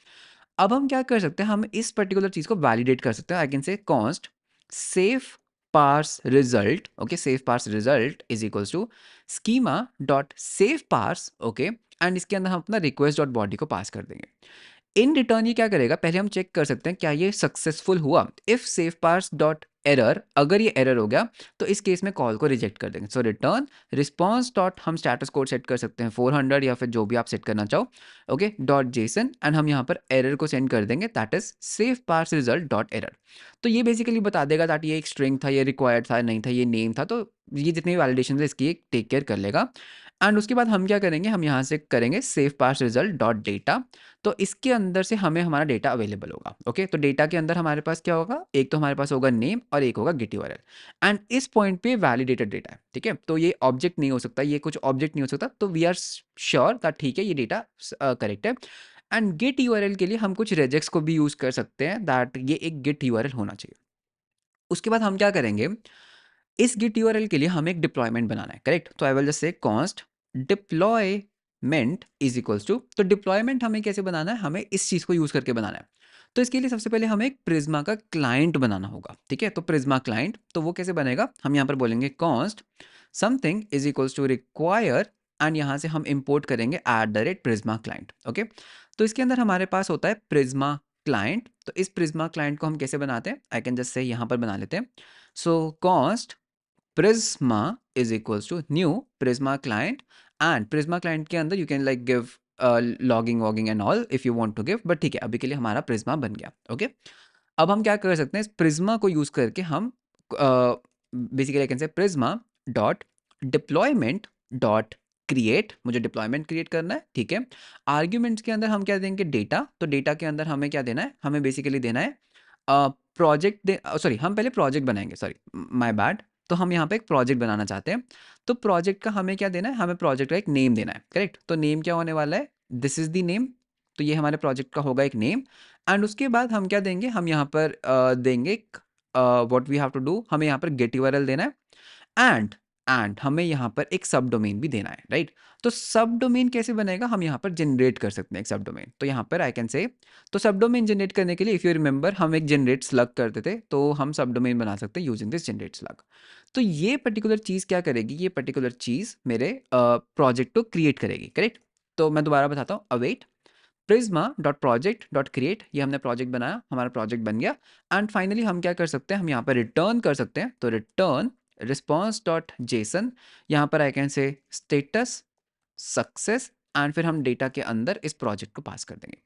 S1: अब हम क्या कर सकते हैं, हम इस पर्टिकुलर चीज को वैलिडेट कर सकते हैं। I can say const safe parse result. Okay, safe parse result is equals to schema dot safe parse. Okay, and इसके अंदर हम अपना रिक्वेस्ट डॉट बॉडी को पास कर देंगे। इन रिटर्न ये क्या करेगा, पहले हम चेक कर सकते हैं क्या ये सक्सेसफुल हुआ। If safe parse dot error, अगर ये एरर हो गया तो इस केस में कॉल को रिजेक्ट कर देंगे। सो रिटर्न रिस्पॉन्स डॉट, हम स्टेटस कोड सेट कर सकते हैं 400 या फिर जो भी आप सेट करना चाहो। ओके, डॉट जेसन एंड हम यहाँ पर एरर को सेंड कर देंगे that is safe parse result dot error. तो ये बेसिकली बता देगा दैट ये एक स्ट्रिंग था, ये रिक्वायर्ड था, नहीं था, ये नेम था। तो ये जितनी भी वैलिडेशन है इसकी टेक केयर कर लेगा। एंड उसके बाद हम क्या करेंगे, हम यहाँ से करेंगे safe parse result dot data. तो इसके अंदर से हमें हमारा डेटा अवेलेबल होगा। ओके, तो डेटा के अंदर हमारे पास क्या होगा, एक तो हमारे पास होगा नेम और एक होगा गेट यूआरएल। एंड इस पॉइंट पे वैलिडेटेड डेटा है। ठीक है, तो ये ऑब्जेक्ट नहीं हो सकता, ये कुछ ऑब्जेक्ट नहीं हो सकता। तो वी आर श्योर दैट ठीक है ये डेटा करेक्ट है। एंड गेट यूआरएल के लिए हम कुछ रेजेक्स को भी यूज कर सकते हैं दैट ये एक गेट यूआरएल होना चाहिए। उसके बाद हम क्या करेंगे, इस गिट यूआरएल के लिए हमें एक डिप्लॉयमेंट बनाना है। करेक्ट, तो I will just say const deployment is equals to, तो डिप्लॉयमेंट हमें कैसे बनाना है, हमें इस चीज को यूज करके बनाना है। तो इसके लिए सबसे पहले हमें एक प्रिज्मा का क्लाइंट बनाना होगा। ठीक है, तो प्रिज्मा क्लाइंट, तो वो कैसे बनेगा, हम यहाँ पर बोलेंगे const something is equals to require and यहाँ से हम इंपोर्ट करेंगे at the rate Prisma client. Okay, तो इसके अंदर हमारे पास होता है प्रिज्मा क्लाइंट। तो इस प्रिज्मा क्लाइंट को हम कैसे बनाते हैं, आई कैन जस्ट से यहाँ पर बना लेते हैं। So const Prisma is equals to new Prisma client, and Prisma client के अंदर you can like give logging and all if you want to give, but ठीक है अभी के लिए हमारा Prisma बन गया। ओके, अब हम क्या कर सकते हैं, इस Prisma को यूज करके हम basically can say Prisma dot deployment dot create, मुझे डिप्लॉयमेंट क्रिएट करना है। ठीक है, आर्ग्यूमेंट्स के अंदर हम क्या देंगे, डेटा। तो डेटा के अंदर हमें क्या देना है, हमें बेसिकली देना है प्रोजेक्ट दे, सॉरी हम पहले प्रोजेक्ट बनाएंगे, सॉरी माय बैड। तो हम यहाँ पे एक प्रोजेक्ट बनाना चाहते हैं। तो प्रोजेक्ट का हमें क्या देना है, हमें प्रोजेक्ट का एक नेम देना है। करेक्ट, तो नेम क्या होने वाला है, दिस इज द नेम। तो ये हमारे प्रोजेक्ट का होगा एक नेम। एंड उसके बाद हम क्या देंगे, हम यहाँ पर देंगे what we have to do, हमें यहाँ पर गेट यूआरएल देना है। एंड हमें यहाँ पर एक सब डोमेन भी देना है। राइट, तो सब डोमेन कैसे बनेगा, हम यहाँ पर जनरेट कर सकते हैं एक सब डोमेन। तो यहाँ पर आई कैन से, तो सब डोमेन जनरेट करने के लिए इफ़ यू रिमेंबर हम एक जनरेट स्लग करते थे, तो हम सब डोमेन बना सकते हैं यूजिंग दिस जनरेट स्लग। तो ये पर्टिकुलर चीज़ क्या करेगी, ये पर्टिकुलर चीज़ मेरे प्रोजेक्ट को क्रिएट करेगी। करेक्ट, तो मैं दोबारा बताता हूँ, अवेट prisma.project.create, ये हमने प्रोजेक्ट बनाया, हमारा प्रोजेक्ट बन गया। एंड फाइनली हम क्या कर सकते हैं, हम यहाँ पर रिटर्न कर सकते हैं। तो रिटर्न response.json, यहाँ पर आई कैन से स्टेटस सक्सेस, एंड फिर हम डेटा के अंदर इस प्रोजेक्ट को पास कर देंगे।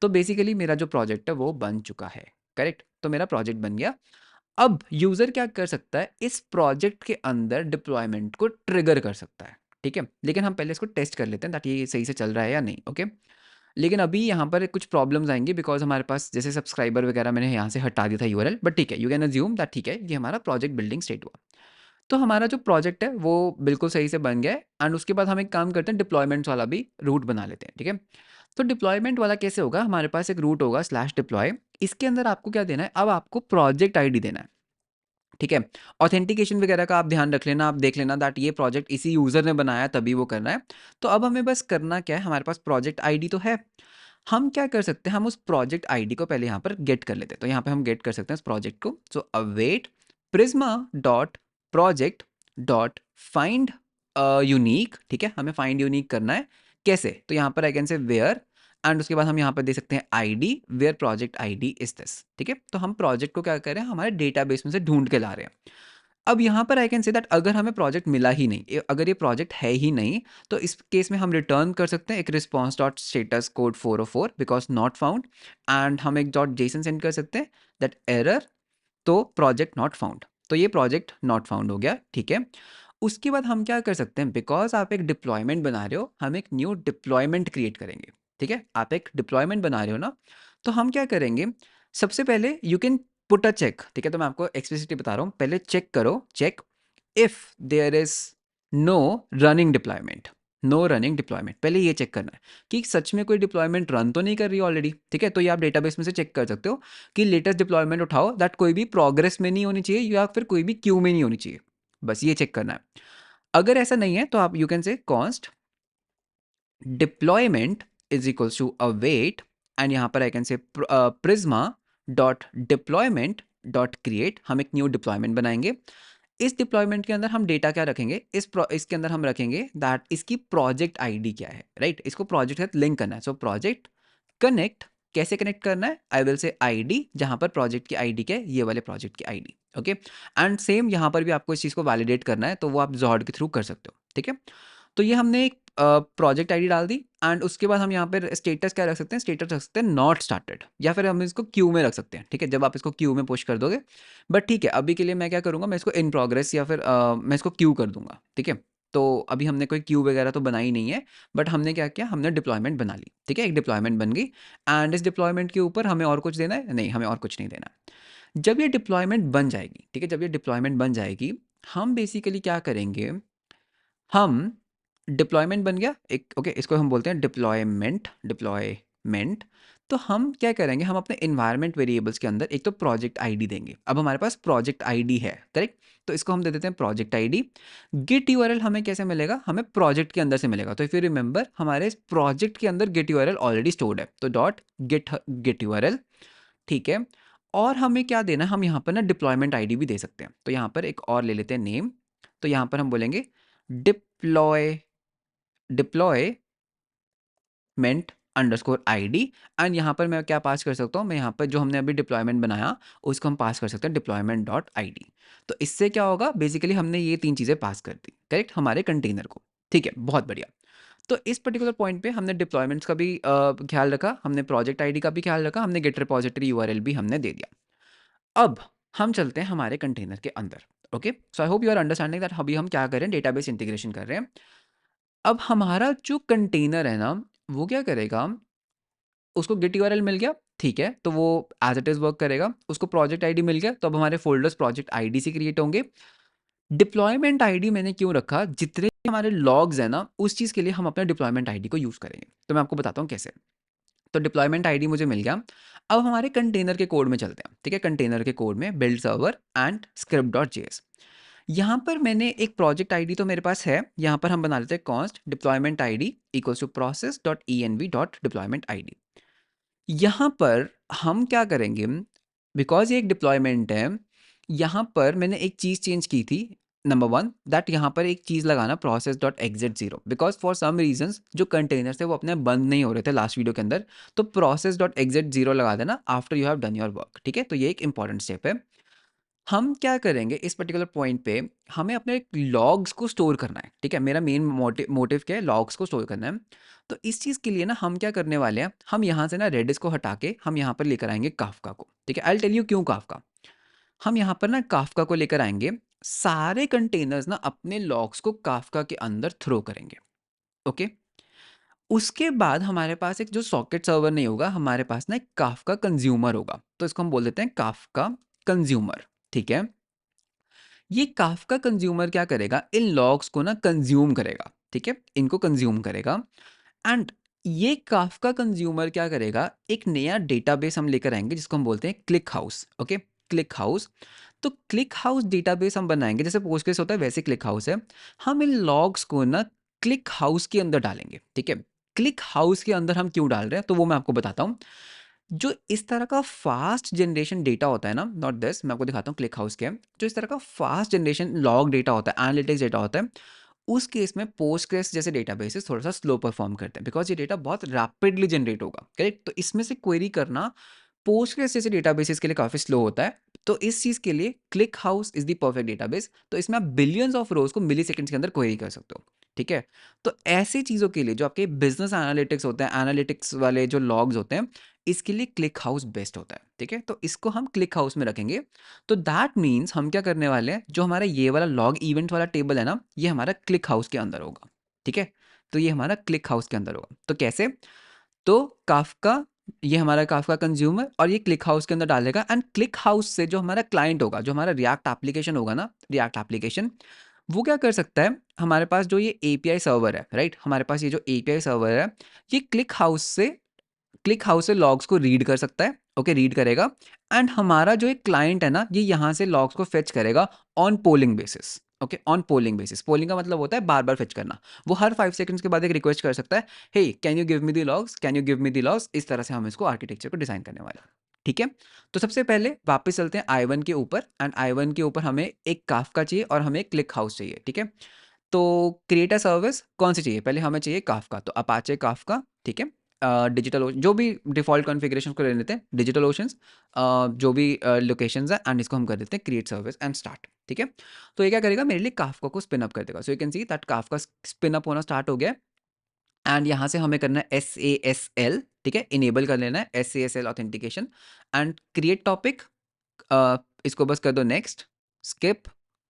S1: तो बेसिकली मेरा जो प्रोजेक्ट है वो बन चुका है, करेक्ट। तो मेरा प्रोजेक्ट बन गया। अब यूजर क्या कर सकता है, इस प्रोजेक्ट के अंदर डिप्लॉयमेंट को ट्रिगर कर सकता है, ठीक है। लेकिन हम पहले इसको टेस्ट कर लेते हैं ताकि ये सही से चल रहा है या नहीं, ओके। लेकिन अभी यहाँ पर कुछ प्रॉब्लम्स आएंगी बिकॉज हमारे पास जैसे सब्सक्राइबर वगैरह मैंने यहाँ से हटा दिया था यूआरएल, बट ठीक है, यू कैन अज्यूम दैट ठीक है, ये हमारा प्रोजेक्ट बिल्डिंग स्टेट हुआ। तो हमारा जो प्रोजेक्ट है वो बिल्कुल सही से बन गया है। एंड उसके बाद हम एक काम करते हैं, डिप्लॉयमेंट्स वाला भी रूट बना लेते हैं, ठीक है। तो डिप्लॉयमेंट वाला कैसे होगा, हमारे पास एक रूट होगा /डिप्लॉय, इसके अंदर आपको क्या देना है, अब आपको प्रोजेक्ट आईडी देना है, ठीक है। ऑथेंटिकेशन वगैरह का आप ध्यान रख लेना, आप देख लेना दैट ये प्रोजेक्ट इसी यूजर ने बनाया तभी वो करना है। तो अब हमें बस करना क्या है, हमारे पास प्रोजेक्ट आईडी तो है, हम क्या कर सकते हैं, हम उस प्रोजेक्ट आईडी को पहले यहाँ पर गेट कर लेते हैं। तो यहाँ पे हम गेट कर सकते हैं उस प्रोजेक्ट को। So await Prisma dot project dot find unique, ठीक है, हमें फाइंड यूनिक करना है। कैसे, तो यहाँ पर I can say where, and उसके बाद हम यहाँ पर दे सकते हैं ID, where project ID is this, ठीक है। तो हम प्रोजेक्ट को क्या कर रहे हैं, हमारे डेटाबेस में से ढूंढ के ला रहे हैं। अब यहाँ पर आई कैन से दैट अगर हमें प्रोजेक्ट मिला ही नहीं, अगर ये प्रोजेक्ट है ही नहीं, तो इस केस में हम रिटर्न कर सकते हैं एक response dot status code 404 because not found, and हम एक डॉट जेसन सेंड कर सकते हैं दैट एरर, तो प्रोजेक्ट नॉट फाउंड। तो ये प्रोजेक्ट नॉट फाउंड हो गया, ठीक है। उसके बाद हम क्या कर सकते हैं, बिकॉज आप एक डिप्लॉयमेंट बना रहे हो, हम एक न्यू डिप्लॉयमेंट क्रिएट करेंगे, ठीक है। आप एक डिप्लॉयमेंट बना रहे हो ना, तो हम क्या करेंगे, सबसे पहले you can put a check, ठीक है। तो मैं आपको एक्सप्लिसिटली बता रहा हूँ, पहले चेक करो, check if there is no running deployment, no running deployment, पहले ये चेक करना है कि सच में कोई डिप्लॉयमेंट रन तो नहीं कर रही ऑलरेडी, ठीक है। तो ये आप डेटाबेस में से चेक कर सकते हो कि लेटेस्ट डिप्लॉयमेंट उठाओ दैट कोई भी प्रोग्रेस में नहीं होनी चाहिए या फिर कोई भी क्यू में नहीं होनी चाहिए, बस ये चेक करना है। अगर ऐसा नहीं है तो आप you can say const deployment is equals to await, and यहाँ पर I can say Prisma dot deployment dot create, हम एक न्यू डिप्लॉयमेंट बनाएंगे। इस डिप्लॉयमेंट के अंदर हम डेटा क्या रखेंगे, इसके अंदर हम रखेंगे दैट इसकी प्रोजेक्ट आईडी क्या है, राइट। इसको प्रोजेक्ट के साथ लिंक करना है। सो प्रोजेक्ट कनेक्ट, कैसे कनेक्ट करना है, आई विल से आईडी, जहां पर प्रोजेक्ट की आईडी क्या है, ये वाले प्रोजेक्ट की आईडी, ओके। एंड सेम यहाँ पर भी आपको इस चीज़ को वैलिडेट करना है, तो वो आप जॉर्ड के थ्रू कर सकते हो, ठीक है। तो ये हमने एक प्रोजेक्ट आईडी डाल दी, एंड उसके बाद हम यहाँ पर स्टेटस क्या रख सकते हैं, स्टेटस रख सकते हैं नॉट स्टार्टेड, या फिर हम इसको क्यू में रख सकते हैं, ठीक है, जब आप इसको क्यू में पुश कर दोगे। बट ठीक है, अभी के लिए मैं क्या करूँगा, मैं इसको इन प्रोग्रेस या फिर मैं इसको क्यू कर दूंगा, ठीक है। तो अभी हमने कोई क्यू वगैरह तो बनाई नहीं है, बट हमने क्या किया, हमने डिप्लॉयमेंट बना ली, ठीक है, एक डिप्लॉयमेंट बन गई। एंड इस डिप्लॉयमेंट के ऊपर हमें और कुछ देना है, नहीं, हमें और कुछ नहीं देना। जब ये डिप्लॉयमेंट बन जाएगी, ठीक है, जब ये डिप्लॉयमेंट बन जाएगी, हम बेसिकली क्या करेंगे, हम डिप्लॉयमेंट बन गया एक, ओके, इसको हम बोलते हैं डिप्लॉयमेंट। तो हम क्या करेंगे, हम अपने इन्वायरमेंट वेरिएबल्स के अंदर एक तो प्रोजेक्ट आईडी देंगे। अब हमारे पास प्रोजेक्ट आईडी है, करेक्ट, तो इसको हम दे देते हैं प्रोजेक्ट आईडी। गेट यूआरएल हमें कैसे मिलेगा, हमें प्रोजेक्ट के अंदर से मिलेगा। तो इफ यू रिमेंबर, हमारे इस प्रोजेक्ट के अंदर गेट यूआरएल ऑलरेडी स्टोर्ड है, तो डॉट गेट यूआरएल, ठीक है। और हमें क्या देना है, हम यहाँ पर ना डिप्लॉयमेंट आईडी भी दे सकते हैं। तो यहाँ पर एक और ले लेते हैं नेम, तो यहाँ पर हम बोलेंगे डिप्लॉयमेंट अंडरस्कोर आईडी, एंड यहाँ पर मैं क्या पास कर सकता हूँ, मैं यहाँ पर जो हमने अभी डिप्लॉयमेंट बनाया उसको हम पास कर सकते हैं डिप्लॉयमेंट डॉट आईडी। तो इससे क्या होगा, बेसिकली हमने ये 3 चीज़ें पास कर दी, करेक्ट, हमारे कंटेनर को, ठीक है, बहुत बढ़िया। तो इस पर्टिकुलर पॉइंट पे हमने डिप्लॉयमेंट्स का भी ख्याल रखा, हमने प्रोजेक्ट आईडी का भी ख्याल रखा, हमने गेट रिपॉजिटरी यूआरएल भी हमने दे दिया। अब हम चलते हैं हमारे कंटेनर के अंदर, okay. So I hope you are understanding that अभी हम क्या कर रहे हैं, डेटाबेस इंटीग्रेशन कर रहे हैं। अब हमारा जो कंटेनर है ना, वो क्या करेगा, उसको गिट यूआरएल मिल गया, ठीक है, तो वो एज इट इज वर्क करेगा। उसको प्रोजेक्ट आईडी मिल गया, तो अब हमारे फोल्डर्स प्रोजेक्ट आईडी से क्रिएट होंगे। डिप्लॉयमेंट आईडी मैंने क्यों रखा, जितने हमारे लॉग्स है ना, उस चीज़ के लिए हम अपने डिप्लॉयमेंट आईडी को यूज़ करेंगे। तो मैं आपको बताता हूँ कैसे। तो डिप्लॉयमेंट आईडी मुझे मिल गया। अब हमारे कंटेनर के कोड में चलते हैं, ठीक है। कंटेनर के कोड में build server and script dot JS, यहाँ पर मैंने एक प्रोजेक्ट आईडी तो मेरे पास है, यहाँ पर हम बना लेते हैं const deployment ID equals to process dot E N V dot deployment ID. यहाँ पर हम क्या करेंगे, बिकॉज ये एक डिप्लॉयमेंट है, यहाँ पर मैंने एक चीज़ चेंज की थी, नंबर वन दैट यहाँ पर एक चीज़ लगाना process dot exit zero, because for some reasons जो कंटेनर्स थे वो अपने बंद नहीं हो रहे थे लास्ट वीडियो के अंदर, तो प्रोसेस डॉट एग्जिट जीरो लगा देना after you have done your work. ठीक है, तो ये एक इंपॉर्टेंट स्टेप है। हम क्या करेंगे इस पर्टिकुलर पॉइंट पे, हमें अपने लॉग्स को स्टोर करना है। ठीक है, मेरा मेन मोटिव क्या है, लॉग्स को स्टोर करना है। तो इस चीज़ के लिए ना हम क्या करने वाले हैं, हम यहाँ से ना रेडिस को हटा के हम यहाँ पर लेकर आएंगे काफका को। ठीक है, आई विल टेल यू क्यों काफका। हम यहाँ पर ना काफका को लेकर आएंगे, सारे कंटेनर्स ना अपने लॉग्स को काफका के अंदर थ्रो करेंगे। ओके, उसके बाद हमारे पास एक जो सॉकेट सर्वर नहीं होगा, हमारे पास ना एक काफका कंज्यूमर होगा, तो इसको हम बोल देते हैं काफका कंज्यूमर। ठीक है, ये काफका कंज्यूमर क्या करेगा, इन लॉग्स को ना कंज्यूम करेगा। ठीक है, इनको कंज्यूम करेगा। एंड ये काफका कंज्यूमर क्या करेगा, एक नया डेटाबेस हम लेकर आएंगे जिसको हम बोलते हैं click house. Okay, click house. तो क्लिक हाउस डेटाबेस हम बनाएंगे, जैसे पोस्टग्रेस होता है वैसे क्लिक हाउस है। हम इन लॉग्स को ना क्लिक हाउस के अंदर डालेंगे। ठीक है, क्लिक हाउस के अंदर हम क्यों डाल रहे हैं तो वो मैं आपको बताता हूँ। जो इस तरह का फास्ट जनरेशन डेटा होता है ना, नॉट दिस, मैं आपको दिखाता हूँ क्लिक हाउस के, जो इस तरह का फास्ट जनरेशन लॉग डेटा होता है, एनालिटिक्स डेटा होता है, उस केस में पोस्टग्रेस जैसे डेटाबेसेस थोड़ा सा स्लो परफॉर्म करते हैं, बिकॉज ये डेटा बहुत रैपिडली जनरेट होगा। करेक्ट, तो इसमें से क्वेरी करना पोस्टग्रेस जैसे डेटाबेसेस के लिए काफ़ी स्लो होता है। तो इस चीज़ के लिए click house is the perfect database. तो इसमें आप बिलियंस ऑफ रोज को मिली सेकेंड्स के अंदर क्वेरी कर सकते हो। ठीक है, तो ऐसी चीज़ों के लिए जो आपके बिजनेस एनालिटिक्स होते हैं, एनालिटिक्स वाले जो लॉग्स होते हैं, इसके लिए क्लिक हाउस बेस्ट होता है। ठीक है, तो इसको हम क्लिक हाउस में रखेंगे। तो दैट मीन्स हम क्या करने वाले हैं, जो हमारा ये वाला लॉग इवेंट वाला टेबल है ना, ये हमारा क्लिक हाउस के अंदर होगा। ठीक है, तो ये हमारा क्लिक हाउस के अंदर होगा। तो कैसे, तो काफका, ये हमारा काफका कंज्यूमर और ये क्लिक हाउस के अंदर डालेगा। एंड क्लिक हाउस से जो हमारा क्लाइंट होगा, जो हमारा रिएक्ट एप्लीकेशन होगा ना, रिएक्ट एप्लीकेशन, वो क्या कर सकता है, हमारे पास जो ये एपीआई सर्वर है, राइट, हमारे पास ये जो एपीआई सर्वर है, ये क्लिक हाउस से लॉग्स को रीड कर सकता है। ओके, रीड करेगा। एंड हमारा जो एक क्लाइंट है ना, ये यहाँ से लॉग्स को फेच करेगा on polling basis. Okay, on polling basis, polling का मतलब होता है बार बार फेच करना। वो हर 5 सेकंड्स के बाद एक रिक्वेस्ट कर सकता है, hey can you give me the logs, can you give me the logs. इस तरह से हम इसको आर्किटेक्चर को डिजाइन करने वाले हैं। ठीक है, तो सबसे पहले वापस चलते हैं आई वन के ऊपर। एंड आई वन के ऊपर हमें एक काफका चाहिए और हमें एक क्लिक हाउस चाहिए। ठीक है, तो क्रिएट अ सर्विस कौन सी चाहिए, पहले हमें चाहिए काफका, तो अपाचे काफका। ठीक है, डिजिटल जो भी डिफ़ॉल्ट कॉन्फ़िगरेशन को ले लेते हैं, डिजिटल ओशंस, जो भी लोकेशंस है, एंड इसको हम कर देते हैं क्रिएट सर्विस एंड स्टार्ट। ठीक है, तो ये क्या करेगा, मेरे लिए काफका को स्पिन अप कर देगा। सो you can see that Kafka spin up होना स्टार्ट हो गया। एंड यहाँ से हमें करना है SASL। ठीक है, इनेबल कर लेना है SASL authentication. And create topic, इसको बस कर दो नेक्स्ट, स्किप,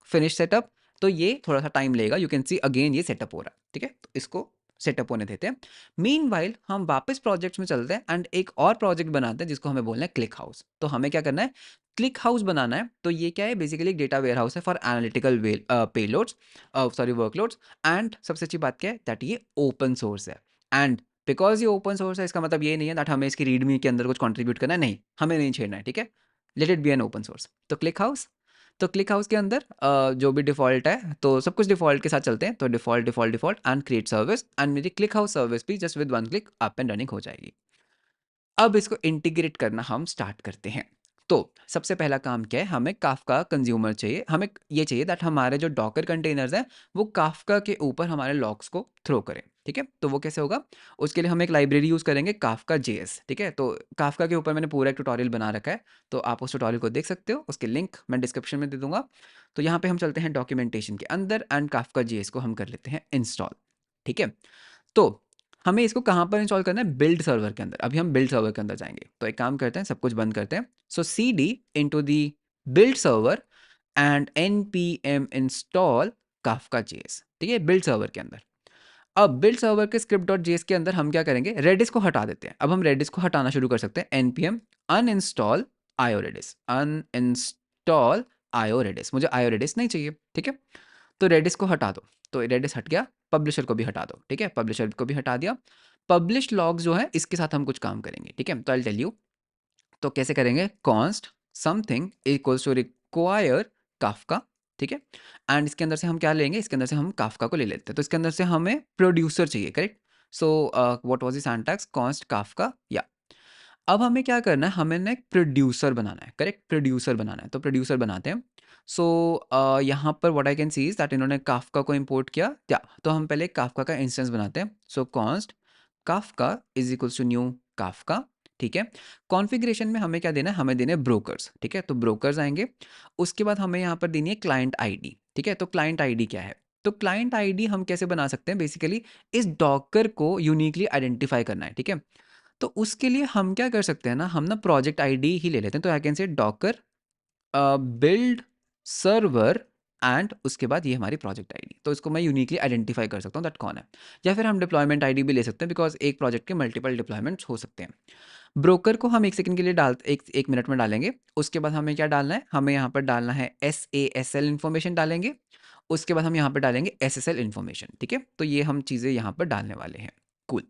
S1: फिनिश सेटअप। तो ये थोड़ा सा टाइम लेगा, यू कैन सी अगेन ये सेटअप हो रहा है। ठीक है, तो इसको सेटअप होने देते हैं। मीनवाइल हम वापस प्रोजेक्ट्स में चलते हैं एंड एक और प्रोजेक्ट बनाते हैं जिसको हमें बोलना है क्लिक हाउस। तो हमें क्या करना है, क्लिक हाउस बनाना है। तो ये क्या है, बेसिकली एक डेटा वेयर हाउस है for analytical payloads, sorry workloads. And सबसे अच्छी बात क्या है, दैट ये ओपन सोर्स है। एंड बिकॉज ये ओपन सोर्स है, इसका मतलब ये नहीं है दैट हमें इसकी रीडमी के अंदर कुछ कंट्रीब्यूट करना है, नहीं, हमें नहीं छेड़ना है। ठीक है, let it be an open source. तो क्लिक हाउस, तो क्लिक हाउस के अंदर जो भी डिफ़ॉल्ट है, तो सब कुछ डिफ़ॉल्ट के साथ चलते हैं। तो default default default and create service, and मेरी क्लिक हाउस सर्विस भी just with one click up and running हो जाएगी। अब इसको इंटीग्रेट करना हम स्टार्ट करते हैं। तो सबसे पहला काम क्या है, हमें काफका कंज्यूमर चाहिए। हमें ये चाहिए दैट हमारे जो डॉकर कंटेनर्स हैं वो काफका के ऊपर हमारे लॉग्स को थ्रो करें। ठीक है, तो वो कैसे होगा, उसके लिए हम एक लाइब्रेरी यूज़ करेंगे काफका JS। ठीक है, तो काफका के ऊपर मैंने पूरा एक ट्यूटोरियल बना रखा है, तो आप उस ट्यूटोरियल को देख सकते हो, उसके लिंक मैं डिस्क्रिप्शन में दे दूंगा। तो यहाँ पे हम चलते हैं डॉक्यूमेंटेशन के अंदर एंड काफका JS को हम कर लेते हैं इंस्टॉल। ठीक है, तो हमें इसको कहाँ पर इंस्टॉल करना है, बिल्ड सर्वर के अंदर। अभी हम बिल्ड सर्वर के अंदर जाएंगे, तो एक काम करते हैं, सब कुछ बंद करते हैं। सो CD into the build server and npm install Kafka JS। ठीक है, बिल्ड सर्वर के अंदर। अब बिल्ड सर्वर के स्क्रिप्ट डॉट जेएस के अंदर हम क्या करेंगे, रेडिस को हटा देते हैं। अब हम रेडिस को हटाना शुरू कर सकते हैं, npm अनइंस्टॉल आयो रेडिस, अनइंस्टॉल आयो रेडिस। मुझे आयो रेडिस नहीं चाहिए। ठीक है, तो रेडिस को हटा दो, तो रेडिस हट गया। पब्लिशर को भी हटा दो। ठीक है, पब्लिशर को भी हटा दिया। पब्लिश लॉग्स जो है इसके साथ हम कुछ काम करेंगे। ठीक है, तो आई टेल यू, तो कैसे करेंगे, const something equals to require Kafka. ठीक है, एंड इसके अंदर से हम क्या लेंगे, इसके अंदर से हम काफका को ले लेते हैं। तो इसके अंदर से हमें प्रोड्यूसर चाहिए, correct. So what was the syntax, const Kafka, या। अब हमें क्या करना है, हमें ना एक प्रोड्यूसर बनाना है, करेक्ट, प्रोड्यूसर बनाना है। तो प्रोड्यूसर बनाते हैं। सो यहाँ पर what I can see is that इन्होंने काफका को इंपोर्ट किया, या तो हम पहले काफका का इंस्टेंस बनाते हैं। So const Kafka is equals to new Kafka, ठीक है। कॉन्फ़िगरेशन में हमें क्या देना है, हमें देने हैं ब्रोकर्स, ठीक है। तो ब्रोकर्स आएंगे, उसके बाद हमें यहाँ पर देनी है क्लाइंट आईडी, ठीक है। तो क्लाइंट आईडी क्या है, तो क्लाइंट आईडी हम कैसे बना सकते हैं, बेसिकली इस डॉकर को यूनिकली आइडेंटिफाई करना है, ठीक है। तो उसके लिए हम क्या कर सकते हैं ना, हम ना प्रोजेक्ट आईडी ही ले लेते हैं। तो आई कैन से डॉकर बिल्ड सर्वर एंड उसके बाद ये हमारी प्रोजेक्ट आईडी, तो इसको मैं यूनिकली आइडेंटिफाई कर सकता हूँ दैट कौन है। या फिर हम डिप्लॉयमेंट आईडी भी ले सकते हैं, बिकॉज एक प्रोजेक्ट के मल्टीपल डिप्लॉयमेंट्स हो सकते हैं। ब्रोकर को हम 1 सेकंड के लिए एक मिनट में डालेंगे। उसके बाद हमें क्या डालना है, हमें यहाँ पर डालना है SASL इन्फॉर्मेशन डालेंगे। उसके बाद हम यहाँ पर डालेंगे SSL इन्फॉर्मेशन, ठीक है। तो ये हम चीज़ें यहाँ पर डालने वाले हैं। कूल।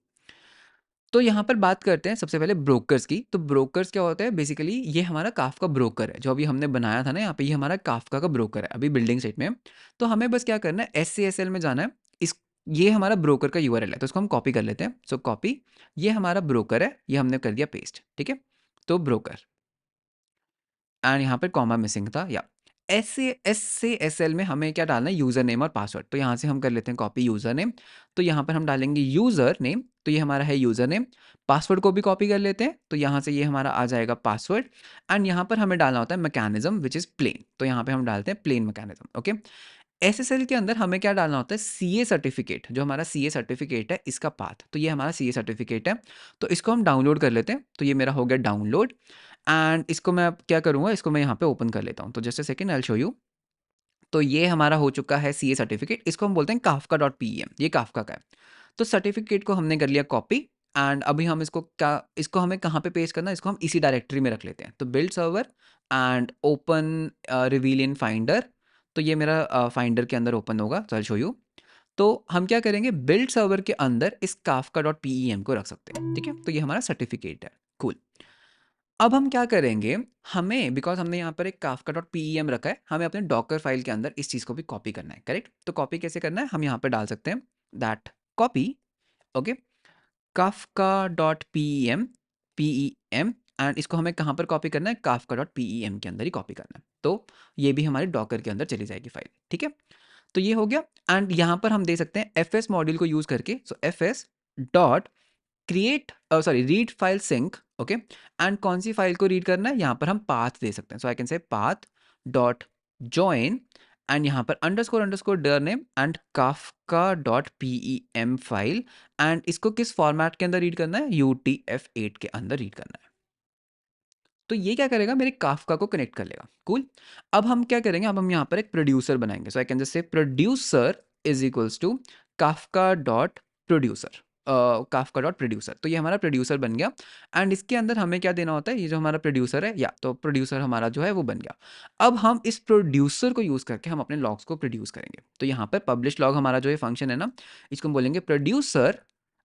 S1: तो यहाँ पर बात करते हैं सबसे पहले ब्रोकर्स की। तो ब्रोकर्स क्या होता है, बेसिकली ये हमारा काफका ब्रोकर है, जो अभी हमने बनाया था ना यहाँ पे, ये हमारा काफका का ब्रोकर है, अभी बिल्डिंग स्टेट में है। तो हमें बस क्या करना है, SASL में जाना है। इस ये हमारा ब्रोकर का URL है, तो इसको हम कॉपी कर लेते हैं। सो कॉपी, ये हमारा ब्रोकर है, ये हमने कर दिया पेस्ट, ठीक है। तो ब्रोकर एंड यहाँ पर कॉमा मिसिंग था, या SASL में हमें क्या डालना है, यूज़र नेम और पासवर्ड। तो यहाँ से हम कर लेते हैं कॉपी यूज़र नेम, तो यहाँ पर हम डालेंगे यूज़र नेम, तो ये हमारा है यूज़र नेम। पासवर्ड को भी कॉपी कर लेते हैं, तो यहाँ से ये हमारा आ जाएगा पासवर्ड। एंड यहाँ पर हमें डालना होता है मैकेनिज्म विच इज़ प्लेन, तो यहाँ पे हम डालते हैं प्लेन मैकेनिज्म, ओके। SSL के अंदर हमें क्या डालना होता है, CA सर्टिफिकेट, जो हमारा CA सर्टिफिकेट है इसका पाथ, तो ये हमारा CA सर्टिफिकेट है। तो इसको हम डाउनलोड कर लेते हैं, तो ये मेरा हो गया डाउनलोड। एंड इसको मैं अब क्या करूँगा, इसको मैं यहाँ पे ओपन कर लेता हूँ। तो just a second, I will show you. तो ये हमारा हो चुका है CA सर्टिफिकेट, इसको हम बोलते हैं kafka.pem, ये काफका का है। तो सर्टिफिकेट को हमने कर लिया कॉपी। एंड अभी हम इसको हमें कहाँ पे पेस्ट करना है, इसको हम इसी डायरेक्टरी में रख लेते हैं। तो build server and open reveal in Finder, तो ये मेरा फाइंडर के अंदर ओपन होगा। तो आई शो यू। तो हम क्या करेंगे, बिल्ड सर्वर के अंदर इस kafka.pem को रख सकते हैं, ठीक है। तो ये हमारा सर्टिफिकेट है। कूल। अब हम क्या करेंगे, हमें बिकॉज हमने यहाँ पर एक kafka.pem रखा है, हमें अपने डॉकर फाइल के अंदर इस चीज़ को भी कॉपी करना है, करेक्ट। तो कॉपी कैसे करना है, हम यहाँ पर डाल सकते हैं that copy, okay, kafka.pem and इसको हमें कहाँ पर कॉपी करना है, kafka.pem के अंदर ही कॉपी करना है। तो ये भी हमारे डॉकर के अंदर चली जाएगी फाइल, ठीक है। तो ये हो गया। एंड यहाँ पर हम दे सकते हैं fs मॉड्यूल को यूज़ करके। So fs dot create read file sync, okay. And कौन सी फाइल को रीड करना है, यहाँ पर हम पाथ दे सकते हैं। So I can say path dot join and यहाँ पर underscore dir name and Kafka dot pem file. And इसको किस फॉर्मेट के अंदर रीड करना है, UTF-8 के अंदर रीड करना है। तो ये क्या करेगा, मेरे काफका को कनेक्ट कर लेगा। कूल। अब हम क्या करेंगे, अब हम यहाँ पर एक प्रोड्यूसर बनाएंगे। So I can just say producer is equals to Kafka dot producer, Kafka dot producer. तो ये हमारा प्रोड्यूसर बन गया। एंड इसके अंदर हमें क्या देना होता है, ये जो हमारा प्रोड्यूसर है, या तो प्रोड्यूसर हमारा जो है वो बन गया। अब हम इस प्रोड्यूसर को यूज़ करके हम अपने लॉग्स को प्रोड्यूस करेंगे। तो यहाँ पर पब्लिश लॉग हमारा जो ये फंक्शन है ना, इसको हम बोलेंगे प्रोड्यूसर,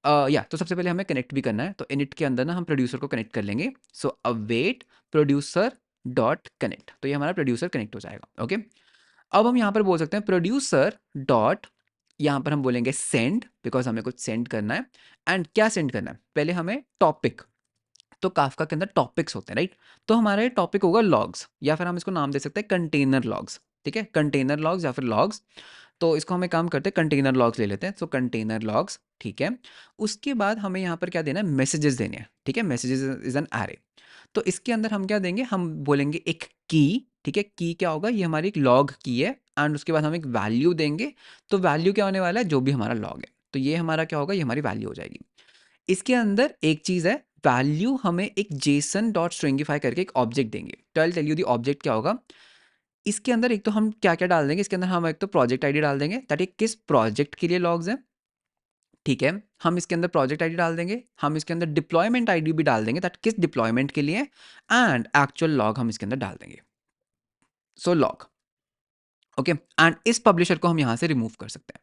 S1: या तो सबसे पहले हमें कनेक्ट भी करना है। तो इनिट के अंदर ना हम प्रोड्यूसर को कनेक्ट कर लेंगे। सो अवेट प्रोड्यूसर डॉट कनेक्ट, तो ये हमारा प्रोड्यूसर कनेक्ट हो जाएगा, ओके। अब हम यहाँ पर बोल सकते हैं प्रोड्यूसर डॉट, यहाँ पर हम बोलेंगे सेंड, बिकॉज हमें कुछ सेंड करना है। एंड क्या सेंड करना है, पहले हमें टॉपिक, तो काफका के अंदर टॉपिक्स होते हैं, राइट। तो हमारा ये टॉपिक होगा लॉग्स, या फिर हम इसको नाम दे सकते हैं कंटेनर लॉग्स, ठीक है, कंटेनर लॉग्स या फिर लॉग्स। तो इसको हम एक काम करते हैं, कंटेनर लॉग्स ले लेते हैं। सो कंटेनर लॉग्स, ठीक है। उसके बाद हमें यहाँ पर क्या देना है, मैसेजेस देने हैं, ठीक है। Messages is an array. तो इसके अंदर हम क्या देंगे, हम बोलेंगे एक की, ठीक है। की क्या होगा, ये हमारी एक लॉग की है। एंड उसके बाद हम एक वैल्यू देंगे। तो वैल्यू क्या होने वाला है, जो भी हमारा लॉग है, तो ये हमारा क्या होगा, ये हमारी वैल्यू हो जाएगी। इसके अंदर एक चीज़ है, वैल्यू हमें एक जेसन डॉट स्ट्रिंगिफाई करके एक ऑब्जेक्ट देंगे। तो I tell you the object क्या होगा। इसके अंदर एक तो हम क्या क्या डाल देंगे, इसके अंदर हम एक तो प्रोजेक्ट आईडी डाल देंगे, ताकि किस प्रोजेक्ट के लिए लॉग्स हैं, ठीक है। हम इसके अंदर प्रोजेक्ट आईडी डाल देंगे, हम इसके अंदर डिप्लॉयमेंट आईडी भी डाल देंगे, ताकि किस डिप्लॉयमेंट के लिए, एंड एक्चुअल लॉग हम इसके अंदर डाल देंगे। So log, okay. एंड इस पब्लिशर को हम यहाँ से रिमूव कर सकते हैं।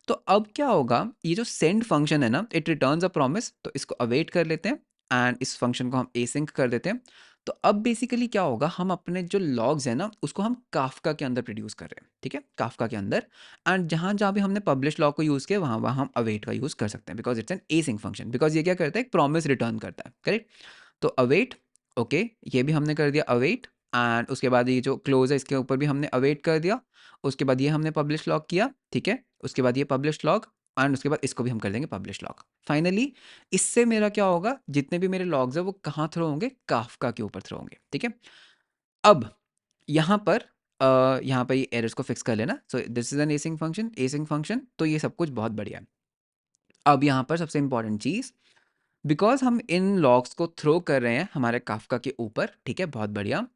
S1: तो अब क्या होगा, ये जो सेंड फंक्शन है ना, इट रिटर्न्स अ प्रॉमिस, तो इसको अवेट कर लेते हैं। एंड इस फंक्शन को हम एसिंक कर देते हैं। तो अब बेसिकली क्या होगा, हम अपने जो लॉग्स हैं ना, उसको हम काफका के अंदर प्रोड्यूस कर रहे हैं, ठीक है, काफका के अंदर। एंड जहाँ जहाँ भी हमने पब्लिश लॉग को यूज़ किया, वहाँ वहाँ हम अवेट का यूज़ कर सकते हैं, because it's an async function, because ये क्या करता है, एक प्रॉमिस रिटर्न करता है, करेक्ट। तो अवेट, ओके, ये भी हमने कर दिया अवेट। एंड उसके बाद ये जो क्लोज है इसके ऊपर भी हमने अवेट कर दिया, उसके बाद ये हमने पब्लिश लॉग किया, ठीक है, उसके बाद ये पब्लिश लॉग एंड उसके बाद इसको भी हम कर देंगे पब्लिश लॉग। फाइनली इससे मेरा क्या होगा, जितने भी मेरे लॉग्स है वो कहाँ थ्रो होंगे, काफका के ऊपर थ्रो होंगे, ठीक है। अब यहाँ पर यहाँ पर ये एरर्स को फिक्स कर लेना। So this is an async function, तो ये सब कुछ बहुत बढ़िया है। अब यहाँ पर सबसे इंपॉर्टेंट चीज़, बिकॉज हम इन लॉग्स को थ्रो कर रहे हैं हमारे काफका के ऊपर, ठीक है, बहुत बढ़िया।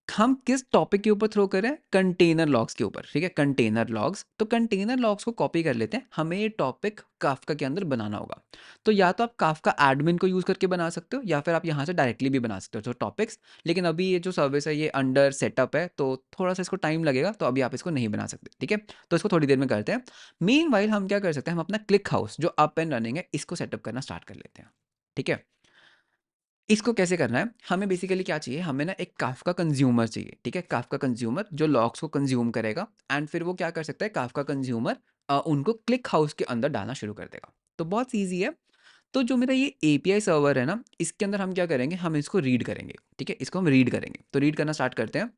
S1: हम किस टॉपिक के ऊपर थ्रो कर रहे हैं, कंटेनर लॉग्स के ऊपर, ठीक है, कंटेनर लॉग्स। तो कंटेनर लॉग्स को कॉपी कर लेते हैं, हमें ये टॉपिक काफका के अंदर बनाना होगा। तो या तो आप काफका एडमिन को यूज करके बना सकते हो, या फिर आप यहाँ से डायरेक्टली भी बना सकते हो तो टॉपिक्स। लेकिन अभी ये जो सर्विस है ये अंडर सेटअप है, तो थोड़ा सा इसको टाइम लगेगा, तो अभी आप इसको नहीं बना सकते, ठीक है। तो इसको थोड़ी देर में करते हैं। मीन वाइल हम क्या कर सकते हैं, हम अपना क्लिक हाउस जो अप एंड रनिंग है इसको सेटअप करना स्टार्ट कर लेते हैं, ठीक है। इसको कैसे करना है, हमें बेसिकली क्या चाहिए, हमें ना एक काफका कंज्यूमर चाहिए, ठीक है, काफका कंज्यूमर जो लॉग्स को कंज्यूम करेगा एंड फिर वो क्या कर सकता है, काफका कंज्यूमर उनको क्लिक हाउस के अंदर डालना शुरू कर देगा। तो बहुत ईजी है। तो जो मेरा ये एपीआई सर्वर है ना, इसके अंदर हम क्या करेंगे, हम इसको रीड करेंगे, ठीक है, इसको हम रीड करेंगे। तो रीड करना स्टार्ट करते हैं।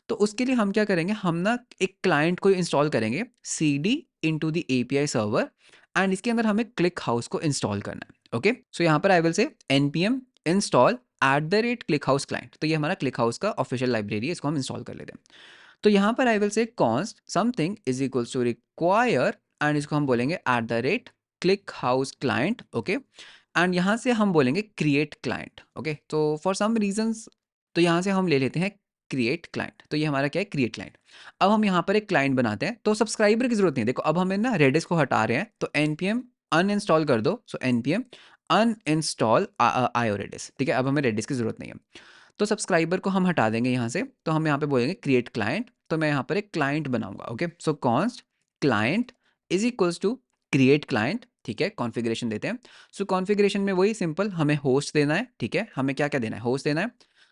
S1: तो उसके लिए हम क्या करेंगे, हम ना एक क्लाइंट को इंस्टॉल करेंगे, C D into the API server, and इसके अंदर हमें क्लिक हाउस को इंस्टॉल करना है। ओके, सो यहाँ पर आई विल से npm install @ click house client. तो ये हमारा क्लिक हाउस का ऑफिशियल लाइब्रेरी है, इसको हम इंस्टॉल कर लेते हैं। तो यहाँ पर I will say const something is equals to require, and इसको हम बोलेंगे @click house client. Okay, and यहाँ से हम बोलेंगे क्रिएट क्लाइंट। ओके, तो फॉर सम रीजंस तो यहाँ से हम ले लेते हैं क्रिएट क्लाइंट। तो ये हमारा क्या है, क्रिएट क्लाइंट। अब हम यहाँ पर एक क्लाइंट बनाते हैं, तो सब्सक्राइबर की जरूरत नहीं है। देखो अब हमें ना रेडिस को हटा रहे हैं, तो npm अनइंस्टॉल कर दो। सो npm अनइंस्टॉल आयो रेडिस, ठीक है, अब हमें रेडिस की जरूरत नहीं है। तो सब्सक्राइबर को हम हटा देंगे यहाँ से, तो हम यहाँ पे बोलेंगे क्रिएट क्लाइंट। तो मैं यहाँ पर एक क्लाइंट बनाऊंगा। Okay, so const client is equals to create client, ठीक है, कॉन्फ़िगरेशन देते हैं। सो कॉन्फ़िगरेशन में वही सिंपल, हमें होस्ट देना है, ठीक है, हमें क्या क्या देना है, होस्ट देना है,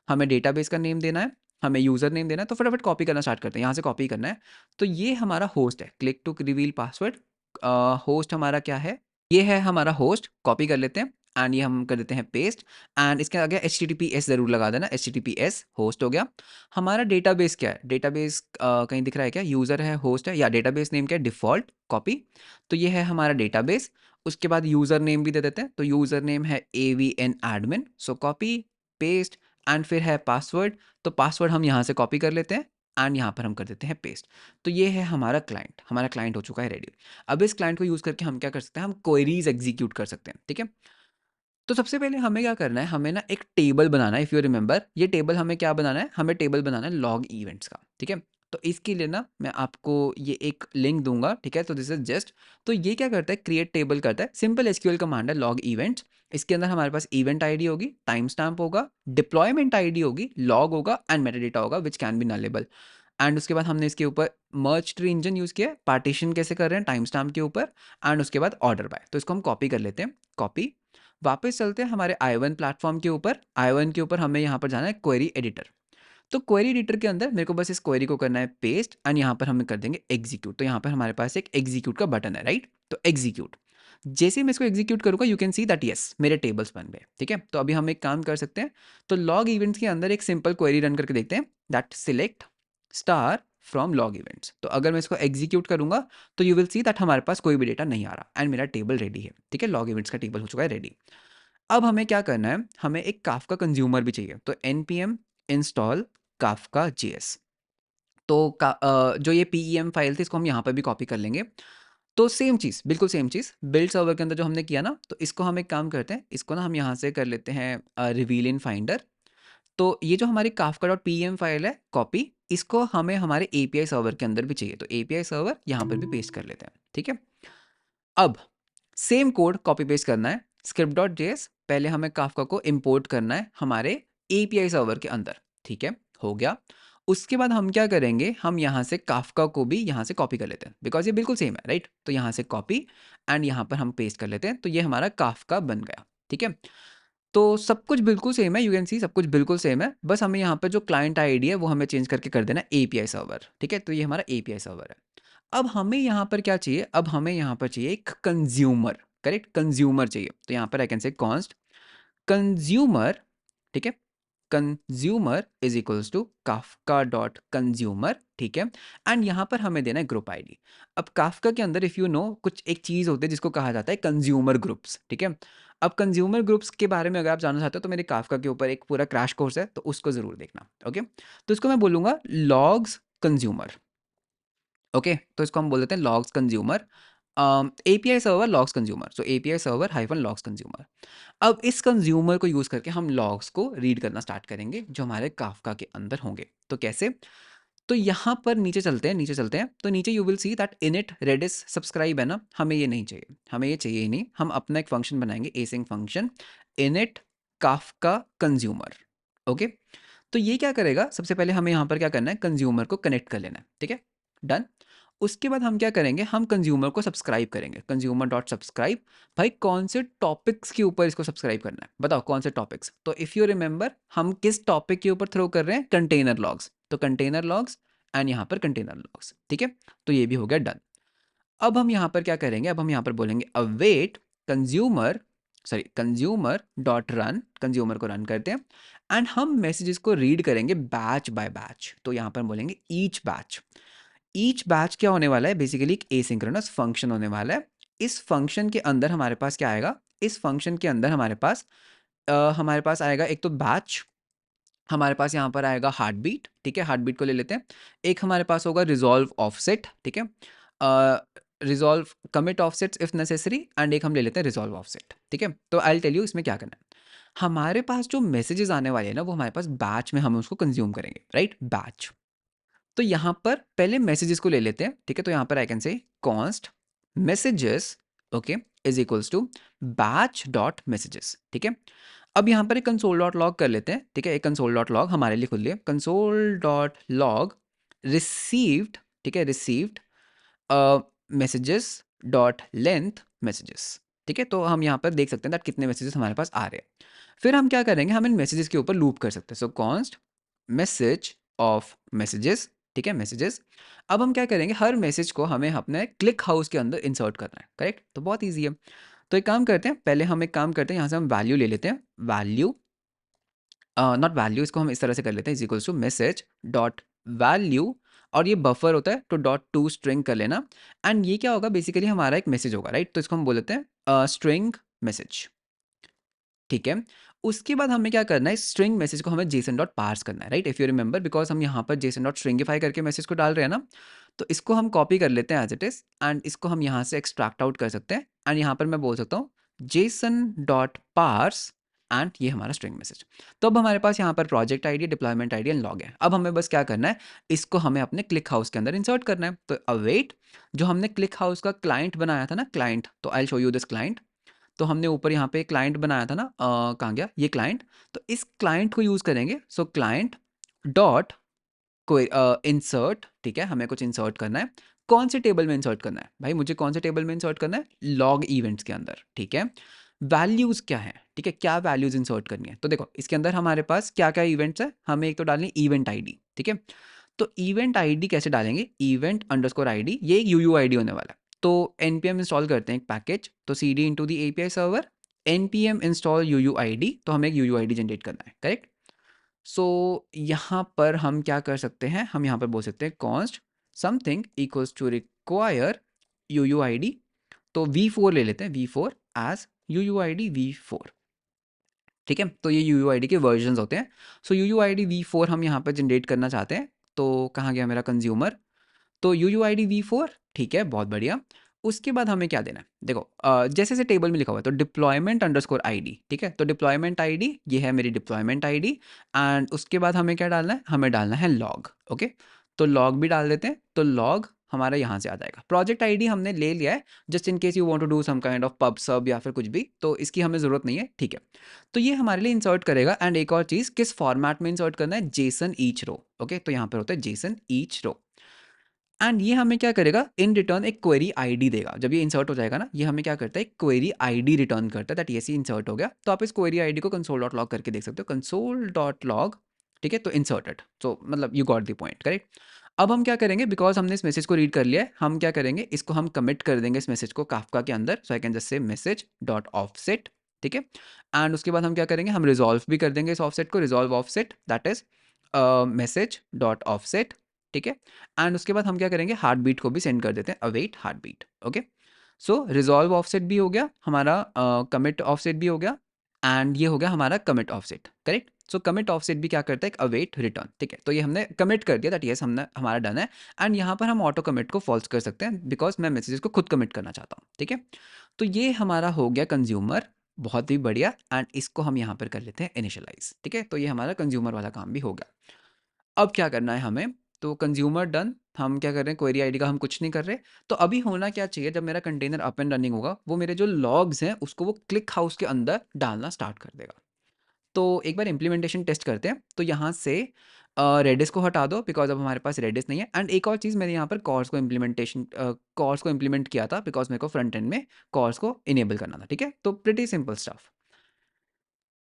S1: हमें डेटाबेस का नेम देना है, हमें यूज़र नेम देना है। तो फटाफट कॉपी करना स्टार्ट करते हैं, यहाँ से कॉपी करना है। तो ये हमारा होस्ट है, click to reveal password. Host हमारा क्या है, ये है हमारा होस्ट, कॉपी कर लेते हैं एंड ये हम कर देते हैं पेस्ट। एंड इसके आगे HTTPS ज़रूर लगा देना, HTTPS होस्ट हो गया। हमारा डेटाबेस क्या है, डेटाबेस कहीं दिख रहा है क्या, यूज़र है, होस्ट है, या डेटाबेस नेम क्या है, डिफ़ॉल्ट, कॉपी। तो ये है हमारा डेटाबेस। उसके बाद यूज़र नेम भी दे देते हैं, तो यूज़र नेम है AVN admin, so copy paste. And फिर है पासवर्ड, तो पासवर्ड हम यहाँ से कॉपी कर लेते हैं एंड यहाँ पर हम कर देते हैं पेस्ट। तो ये है हमारा क्लाइंट हो चुका है रेडी। अब इस क्लाइंट को यूज़ करके हम क्या कर सकते हैं, हम क्वेरीज एग्जीक्यूट कर सकते हैं, ठीक है। तो सबसे पहले हमें क्या करना है, हमें ना एक टेबल बनाना है। इफ़ यू रिमेंबर, ये टेबल हमें क्या बनाना है, हमें टेबल बनाना है लॉग इवेंट्स का, ठीक है। तो इसके लिए ना मैं आपको ये एक लिंक दूंगा, ठीक है। तो दिस इज जस्ट, तो ये क्या करता है, क्रिएट टेबल करता है, सिंपल एसक्यूएल कमांड है, लॉग इवेंट्स। इसके अंदर हमारे पास इवेंट आईडी होगी, टाइम स्टैम्प होगा, डिप्लॉयमेंट आईडी होगी, लॉग होगा एंड मेटाडेटा होगा which can be nullable. And उसके बाद हमने इसके ऊपर मर्ज ट्री इंजन यूज़ किया है, पार्टीशन कैसे कर रहे हैं टाइम स्टैम्प के ऊपर, एंड उसके बाद ऑर्डर बाय। तो इसको हम कॉपी कर लेते हैं, कॉपी। वापस चलते हैं हमारे i1 प्लेटफॉर्म के ऊपर। i1 के ऊपर हमें यहाँ पर जाना है क्वेरी एडिटर। तो क्वेरी एडिटर के अंदर मेरे को बस इस क्वेरी को करना है पेस्ट, एंड यहाँ पर हमें कर देंगे एग्जीक्यूट। तो यहाँ पर हमारे पास एक एग्जीक्यूट का बटन है, राइट। तो एग्जीक्यूट, जैसे ही मैं इसको एग्जीक्यूट करूँगा you can see that yes मेरे टेबल्स बन गए, ठीक है। तो अभी हम एक काम कर सकते हैं, तो लॉग इवेंट्स के अंदर एक सिंपल क्वेरी रन करके देखते हैं, that select star from log events. तो अगर मैं इसको एग्जीक्यूट करूंगा तो यू विल सी दैट हमारे पास कोई भी डेटा नहीं आ रहा एंड मेरा टेबल रेडी है, ठीक है, लॉग इवेंट्स का टेबल हो चुका है रेडी। अब हमें क्या करना है, हमें एक काफका कंज्यूमर भी चाहिए। तो npm इंस्टॉल काफका js। तो जो ये pem फाइल थी इसको हम यहाँ पर भी कॉपी कर लेंगे। तो सेम चीज़, बिल्कुल सेम चीज़, बिल्ड सर्वर के अंदर जो हमने किया ना, तो इसको हम एक काम करते हैं, इसको ना हम यहाँ से कर लेते हैं रिवील इन फाइंडर। तो ये जो हमारी Kafka dot P M file है, कॉपी, इसको हमें हमारे एपीआई सर्वर के अंदर भी चाहिए। तो एपीआई सर्वर यहाँ पर भी पेस्ट कर लेते हैं, ठीक है। अब सेम कोड कॉपी पेस्ट करना है, स्क्रिप्ट डॉट जेएस, पहले हमें काफका को इंपोर्ट करना है हमारे एपीआई सर्वर के अंदर, ठीक है, हो गया। उसके बाद हम क्या करेंगे, हम यहाँ से काफका को भी यहाँ से कॉपी कर लेते हैं, बिकॉज ये बिल्कुल सेम है, राइट। तो यहाँ से कॉपी एंड यहाँ पर हम पेस्ट कर लेते हैं, तो ये हमारा काफका बन गया, ठीक है। तो सब कुछ बिल्कुल सेम है, यू कैन सी सब कुछ बिल्कुल सेम है, बस हमें यहाँ पर जो क्लाइंट आईडी है वो हमें चेंज करके कर देना एपीआई सर्वर, ठीक है। तो ये हमारा एपीआई सर्वर है। अब हमें यहाँ पर क्या चाहिए, अब हमें यहाँ पर चाहिए एक कंज्यूमर, करेक्ट, कंज्यूमर चाहिए। तो यहाँ पर I can say const consumer, ठीक है, consumer is equals to Kafka dot consumer, ठीक है। एंड यहाँ पर हमें देना है ग्रुप आईडी। अब काफका के अंदर इफ़ यू नो कुछ एक चीज़ होती है जिसको कहा जाता है कंज्यूमर ग्रुप्स, ठीक है। अब कंज्यूमर ग्रुप्स के बारे में अगर आप जानना चाहते हो तो मेरे काफका के ऊपर एक पूरा क्रैश कोर्स है, तो उसको ज़रूर देखना, ओके। तो इसको मैं बोलूँगा लॉग्स कंज्यूमर, ओके। तो इसको हम बोल देते हैं logs consumer, API server logs consumer, so API server hyphen logs consumer. अब इस कंज्यूमर को यूज़ करके हम लॉग्स को रीड करना स्टार्ट करेंगे जो हमारे काफका के अंदर होंगे। तो कैसे? तो यहाँ पर नीचे चलते हैं, नीचे चलते हैं, तो नीचे you will see that init Redis subscribe है ना, हमें ये नहीं चाहिए, हमें ये चाहिए ही नहीं। हम अपना एक फंक्शन बनाएंगे, async function init Kafka consumer, okay. तो ये क्या करेगा, सबसे पहले हमें यहाँ पर क्या करना है, कंज्यूमर को कनेक्ट कर लेना है, ठीक है, डन। उसके बाद हम क्या करेंगे, हम कंज्यूमर को सब्सक्राइब करेंगे, कंज्यूमर डॉट सब्सक्राइब। भाई कौन से टॉपिक्स के ऊपर इसको सब्सक्राइब करना है, बताओ कौन से टॉपिक्स। तो इफ़ यू रिमेंबर हम किस टॉपिक के ऊपर थ्रो कर रहे हैं, कंटेनर लॉग्स, तो कंटेनर लॉग्स एंड यहाँ पर कंटेनर लॉग्स, ठीक है। तो ये भी हो गया डन। अब हम यहाँ पर क्या करेंगे, अब हम यहाँ पर बोलेंगे await consumer, sorry consumer dot run, consumer को रन करते हैं एंड हम मैसेजेस को रीड करेंगे बैच बाय बैच। तो यहाँ पर बोलेंगे ईच बैच। ईच बैच क्या होने वाला है, बेसिकली एक एसिंक्रोनस फंक्शन होने वाला है। इस फंक्शन के अंदर हमारे पास क्या आएगा, इस फंक्शन के अंदर हमारे पास आएगा एक तो बैच, हमारे पास यहाँ पर आएगा हार्ट बीट, ठीक है, हार्ट बीट को ले लेते हैं। एक हमारे पास होगा रिजॉल्व ऑफसेट, ठीक है, resolve commit offsets if necessary, and एक हम ले लेते हैं रिजॉल्व ऑफसेट, ठीक है। तो आई विल टेल यू इसमें क्या करना है। हमारे पास जो मैसेजेस आने वाले हैं ना, वो हमारे पास बैच में हम उसको कंज्यूम करेंगे, राइट, बैच। तो यहाँ पर पहले मैसेजेस को ले लेते हैं, ठीक है। तो यहाँ पर I can say const messages, okay, is equals to batch dot messages, ठीक है। अब यहाँ पर एक कंसोल डॉट लॉग कर लेते हैं, ठीक है, एक कंसोल डॉट लॉग हमारे लिए खुल लिया, कंसोल डॉट लॉग रिसीव्ड, ठीक है, received messages dot length messages, ठीक है। तो हम यहाँ पर देख सकते हैं दैट कितने मैसेजेस हमारे पास आ रहे हैं। फिर हम क्या करेंगे, हम इन मैसेजेस के ऊपर लूप कर सकते हैं, so const message of messages, ठीक है, मैसेजेस। अब हम क्या करेंगे, हर मैसेज को हमें अपने क्लिक हाउस के अंदर इंसर्ट करना है, करेक्ट। तो बहुत ईजी है। तो एक काम करते हैं, पहले हम एक काम करते हैं, यहाँ से हम वैल्यू ले लेते हैं, वैल्यू नॉट वैल्यू, इसको हम इस तरह से कर लेते हैं, is equals to message dot value, और ये बफर होता है तो डॉट टू स्ट्रिंग कर लेना। एंड ये क्या होगा, बेसिकली हमारा एक मैसेज होगा, राइट। तो इसको हम बोल देते हैं स्ट्रिंग मैसेज, ठीक है। उसके बाद हमें क्या करना है, स्ट्रिंग मैसेज को हमें जेसन डॉट पार्स करना है, right, if you remember, because हम यहाँ पर जेसन डॉट स्ट्रिंगिफाई करके मैसेज को डाल रहे हैं ना। तो इसको हम कॉपी कर लेते हैं एज इट इज़, एंड इसको हम यहाँ से एक्सट्रैक्ट आउट कर सकते हैं, एंड यहाँ पर मैं बोल सकता हूँ जेसन डॉट पार्स, एंड ये हमारा स्ट्रिंग मैसेज। तो अब हमारे पास यहाँ पर project ID, deployment ID and log है। अब हमें बस क्या करना है, इसको हमें अपने क्लिक हाउस के अंदर इंसर्ट करना है। तो अवेट, जो हमने क्लिक हाउस का क्लाइंट बनाया था ना, क्लाइंट, तो I show you this client. तो हमने ऊपर यहाँ पे क्लाइंट बनाया था ना, कहाँ गया ये क्लाइंट। तो इस क्लाइंट को यूज़ करेंगे, सो क्लाइंट डॉट कोई इंसर्ट, ठीक है, हमें कुछ इंसर्ट करना है। कौन से टेबल में इंसर्ट करना है भाई, मुझे कौन से टेबल में इंसर्ट करना है, लॉग इवेंट्स के अंदर, ठीक है। वैल्यूज़ क्या है, ठीक है, क्या वैल्यूज़ इंसर्ट करनी है। तो देखो इसके अंदर हमारे पास क्या क्या इवेंट्स है, हमें एक तो डालनी इवेंट आईडी, ठीक है। तो इवेंट आईडी कैसे डालेंगे, इवेंट अंडरस्कोर आईडी, ये एक यूयू आईडी होने वाला है। तो npm इंस्टॉल करते हैं एक पैकेज, तो cd into the API server npm install UU ID, तो हमें एक यूयू आईडी जनरेट करना है, करेक्ट। सो यहाँ पर हम क्या कर सकते हैं, हम यहाँ पर बोल सकते हैं const something equals to require U U ID. तो v4 ले लेते हैं, v4 as U U ID v4, ठीक है। तो ये यूयू आईडी के वर्जन्स होते हैं। सो यूयू आईडी v4 हम यहाँ पर जनरेट करना चाहते हैं। तो कहाँ गया मेरा कंज्यूमर, तो U I D V four, ठीक है, बहुत बढ़िया। उसके बाद हमें क्या देना है, देखो जैसे जैसे टेबल में लिखा हुआ है, तो डिप्लॉयमेंट अंडरस्कोर आईडी, ठीक है। तो डिप्लॉयमेंट आईडी ये है मेरी डिप्लॉयमेंट आईडी, एंड उसके बाद हमें क्या डालना है, हमें डालना है लॉग, ओके। तो लॉग भी डाल देते हैं, तो लॉग हमारा यहाँ से आ जाएगा। प्रोजेक्ट आईडी हमने ले लिया है, just in case you want to do some kind of pub sub या फिर कुछ भी, तो इसकी हमें ज़रूरत नहीं है, ठीक है। तो ये हमारे लिए इंसर्ट करेगा। एंड एक और चीज़, किस फॉर्मेट में इंसर्ट करना है, जेसन ईच रो, ओके। तो यहाँ पर होता है जेसन ईच रो, एंड ये हमें क्या करेगा, इन रिटर्न एक क्वेरी आईडी देगा। जब ये इंसर्ट हो जाएगा ना, ये हमें क्या करता है, क्वेरी आईडी रिटर्न करता है, दैट ये सी इंसर्ट हो गया। तो आप इस क्वेरी आईडी को कंसोल डॉट लॉग करके देख सकते हो, कंसोल डॉट लॉग, ठीक है। तो इंसर्टेड, सो मतलब you got the point, correct. अब हम क्या करेंगे, बिकॉज हमने इस मैसेज को रीड कर लिया है, हम क्या करेंगे, इसको हम कमिट कर देंगे इस मैसेज को काफका के अंदर। So I can just say message dot offset, ठीक है। एंड उसके बाद हम क्या करेंगे, हम रिजॉल्व भी कर देंगे इस ऑफसेट को, resolve offset that is message dot offset, ठीक है। एंड उसके बाद हम क्या करेंगे, हार्ट बीट को भी सेंड कर देते हैं, अवेट हार्ट बीट, ओके। सो रिजॉल्व ऑफसेट भी हो गया हमारा, कमिट ऑफसेट भी हो गया, एंड ये हो गया हमारा कमिट ऑफसेट, करेक्ट। सो कमिट ऑफसेट भी क्या करता है, एक अवेट रिटर्न, ठीक है। तो ये हमने कमिट कर दिया, दैट यस हमने हमारा डन है। एंड यहाँ पर हम ऑटो कमिट को फॉल्स कर सकते हैं, बिकॉज मैं मैसेजेस को खुद कमिट करना चाहता हूँ, ठीक है। तो ये हमारा हो गया कंज्यूमर, बहुत ही बढ़िया। एंड इसको हम यहाँ पर कर लेते हैं इनिशियलाइज, ठीक है। तो ये हमारा कंज्यूमर वाला काम भी हो गया। अब क्या करना है हमें, तो कंज्यूमर डन, हम क्या कर रहे हैं, क्वेरी आईडी का हम कुछ नहीं कर रहे। तो अभी होना क्या चाहिए, जब मेरा कंटेनर अप एंड रनिंग होगा, वो मेरे जो लॉग्स हैं उसको वो क्लिक हाउस के अंदर डालना स्टार्ट कर देगा। तो एक बार इम्प्लीमेंटेशन टेस्ट करते हैं। तो यहाँ से रेडिस को हटा दो, बिकॉज अब हमारे पास रेडिस नहीं है। एंड एक और चीज़, मैंने यहाँ पर कॉर्स को इम्प्लीमेंट किया था, बिकॉज मेरे को फ्रंट एंड में कॉर्स को इनेबल करना था, ठीक है। तो प्रिटी सिंपल स्टफ,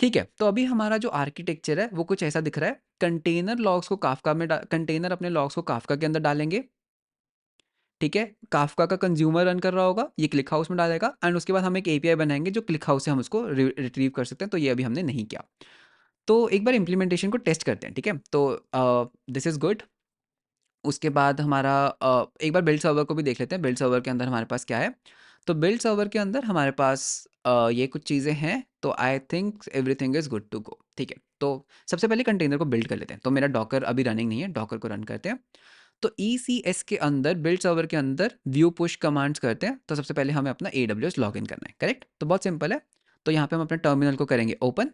S1: ठीक है। तो अभी हमारा जो आर्किटेक्चर है वो कुछ ऐसा दिख रहा है। कंटेनर लॉग्स को काफका में कंटेनर अपने लॉग्स को काफका के अंदर डालेंगे, ठीक है। काफका का कंज्यूमर रन कर रहा होगा, ये क्लिक हाउस में डालेगा। एंड उसके बाद हम एक एपीआई बनाएंगे जो क्लिक हाउस से हम उसको रिट्रीव कर सकते हैं। तो ये अभी हमने नहीं किया। तो एक बार इम्प्लीमेंटेशन को टेस्ट करते हैं, ठीक है। तो दिस इज़ गुड। उसके बाद हमारा एक बार बिल्ड सर्वर को भी देख लेते हैं, बिल्ड सर्वर के अंदर हमारे पास क्या है। तो बिल्ड सर्वर के अंदर हमारे पास ये कुछ चीज़ें हैं। तो I think everything is good to go, ठीक है। तो सबसे पहले कंटेनर को बिल्ड कर लेते हैं। तो मेरा डॉकर अभी रनिंग नहीं है, डॉकर को रन करते हैं। तो ECS के अंदर, बिल्ड सर्वर के अंदर व्यू पुश कमांड्स करते हैं। तो सबसे पहले हमें अपना AWS लॉगिन करना है, करेक्ट। तो बहुत सिंपल है। तो यहाँ पे हम अपने टर्मिनल को करेंगे ओपन।